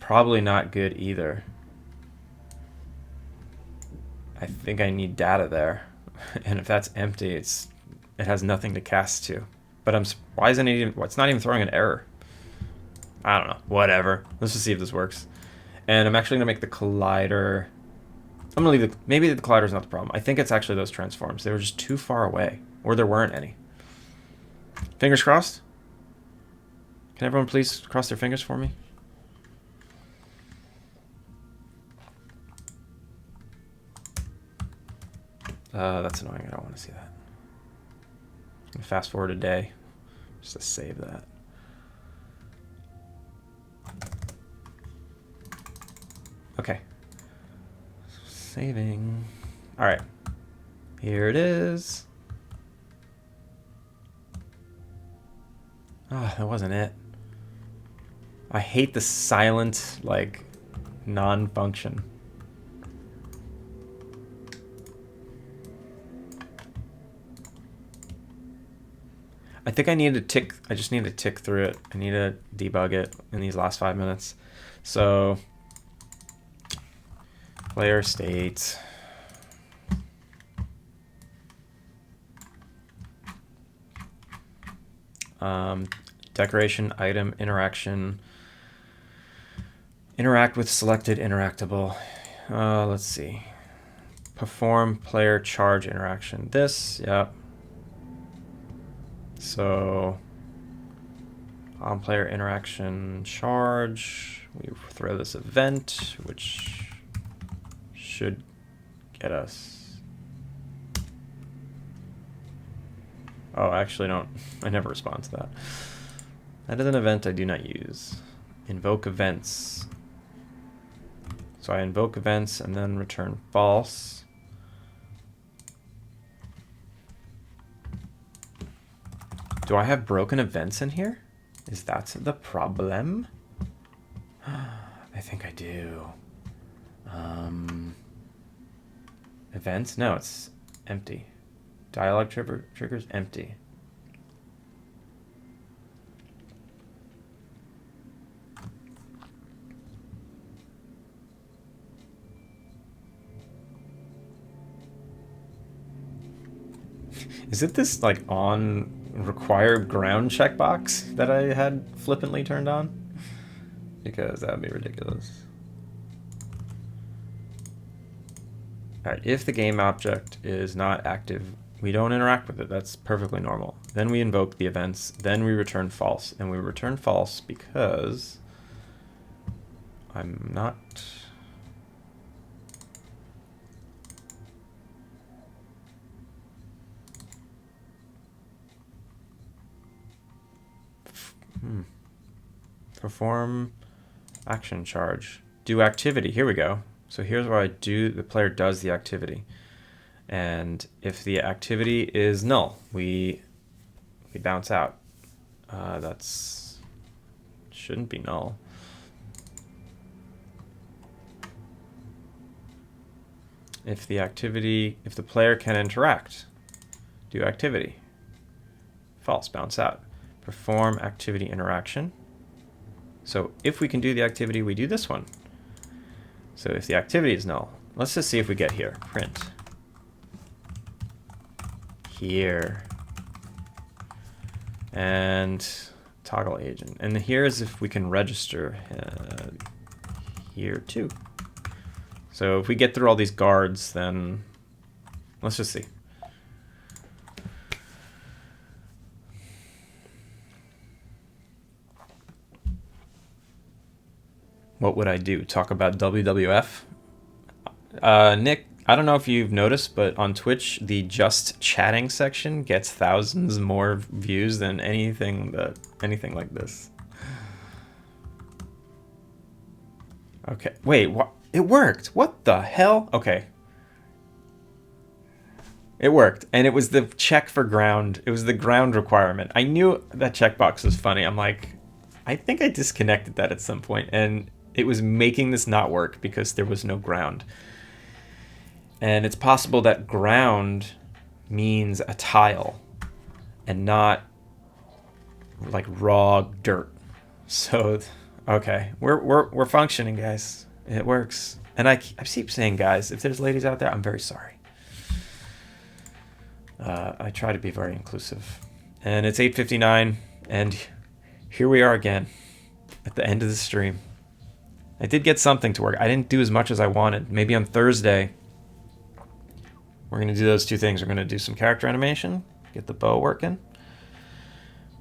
Probably not good either. I think I need data there. And if that's empty, it has nothing to cast to. But why isn't it even, it's not even throwing an error. I don't know, whatever. Let's just see if this works. And I'm actually gonna make the collider, I'm gonna leave maybe the collider is not the problem. I think it's actually those transforms. They were just too far away, or there weren't any. Fingers crossed. Can everyone please cross their fingers for me? That's annoying, I don't wanna see that. Fast forward a day, just to save that. Okay. Saving. All right. Here it is. Oh, that wasn't it. I hate the silent, like, non-function. I think I need to tick, I just need to tick through it. I need to debug it in these last 5 minutes. So, player state. Decoration, item, interaction. Interact with selected interactable. Let's see. Perform player charge interaction. This, yep. So on player interaction charge, we throw this event, which should get us. Oh, actually, don't. I never respond to that. That is an event I do not use. Invoke events. So I invoke events and then return false. Do I have broken events in here? Is that the problem? I think I do. Events? No, it's empty. Dialogue triggers empty. Is it this like on required ground checkbox that I had flippantly turned on? Because that would be ridiculous. Alright, if the game object is not active, we don't interact with it. That's perfectly normal. Then we invoke the events, then we return false. And we return false because I'm not... Perform action charge. Do activity. Here we go. So here's where the player does the activity. And if the activity is null, we bounce out. That's shouldn't be null. If the player can interact, do activity. False, bounce out. Perform activity interaction. So if we can do the activity, we do this one. So if the activity is null, let's just see if we get here. Print. Here. And toggle agent. And here is if we can register here too. So if we get through all these guards, then let's just see. What would I do? Talk about WWF? Nick, I don't know if you've noticed, but on Twitch, the just chatting section gets thousands more views than anything like this. Okay, wait, what? It worked. What the hell? Okay. It worked, and it was the check for ground. It was the ground requirement. I knew that checkbox was funny. I'm like, I think I disconnected that at some point, and it was making this not work because there was no ground. And it's possible that ground means a tile and not like raw dirt. So, okay, we're functioning, guys. It works. And I keep saying, guys, if there's ladies out there, I'm very sorry. I try to be very inclusive. And it's 8:59, and here we are again at the end of the stream. I did get something to work. I didn't do as much as I wanted. Maybe on Thursday, we're going to do those two things. We're going to do some character animation, get the bow working.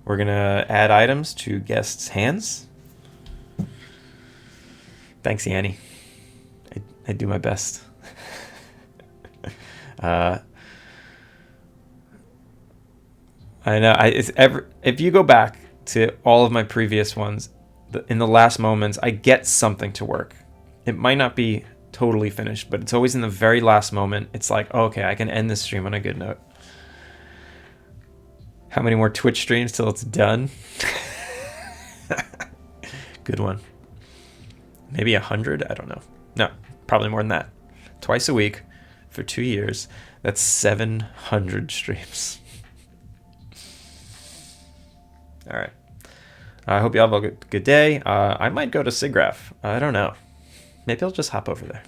We're going to add items to guests' hands. Thanks, Yanni. I do my best. I know. If you go back to all of my previous ones, in the last moments, I get something to work. It might not be totally finished, but it's always in the very last moment. It's like, oh, okay, I can end this stream on a good note. How many more Twitch streams till it's done? Good one. Maybe 100? I don't know. No, probably more than that. Twice a week for 2 years. That's 700 streams. All right. I hope you all have a good day. I might go to SIGGRAPH. I don't know. Maybe I'll just hop over there.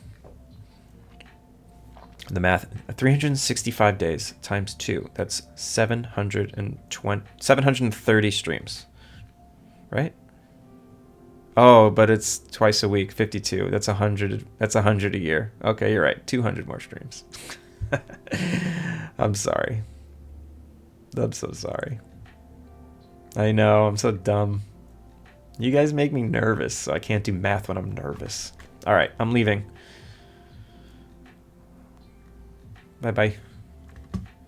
The math, 365 days times 2. That's 730 streams. Right? Oh, but it's twice a week, 52. That's 100. That's 100 a year. Okay, you're right. 200 more streams. I'm sorry. I'm so sorry. I know, I'm so dumb. You guys make me nervous, so I can't do math when I'm nervous. All right, I'm leaving. Bye-bye.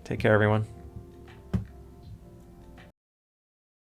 Take care, everyone.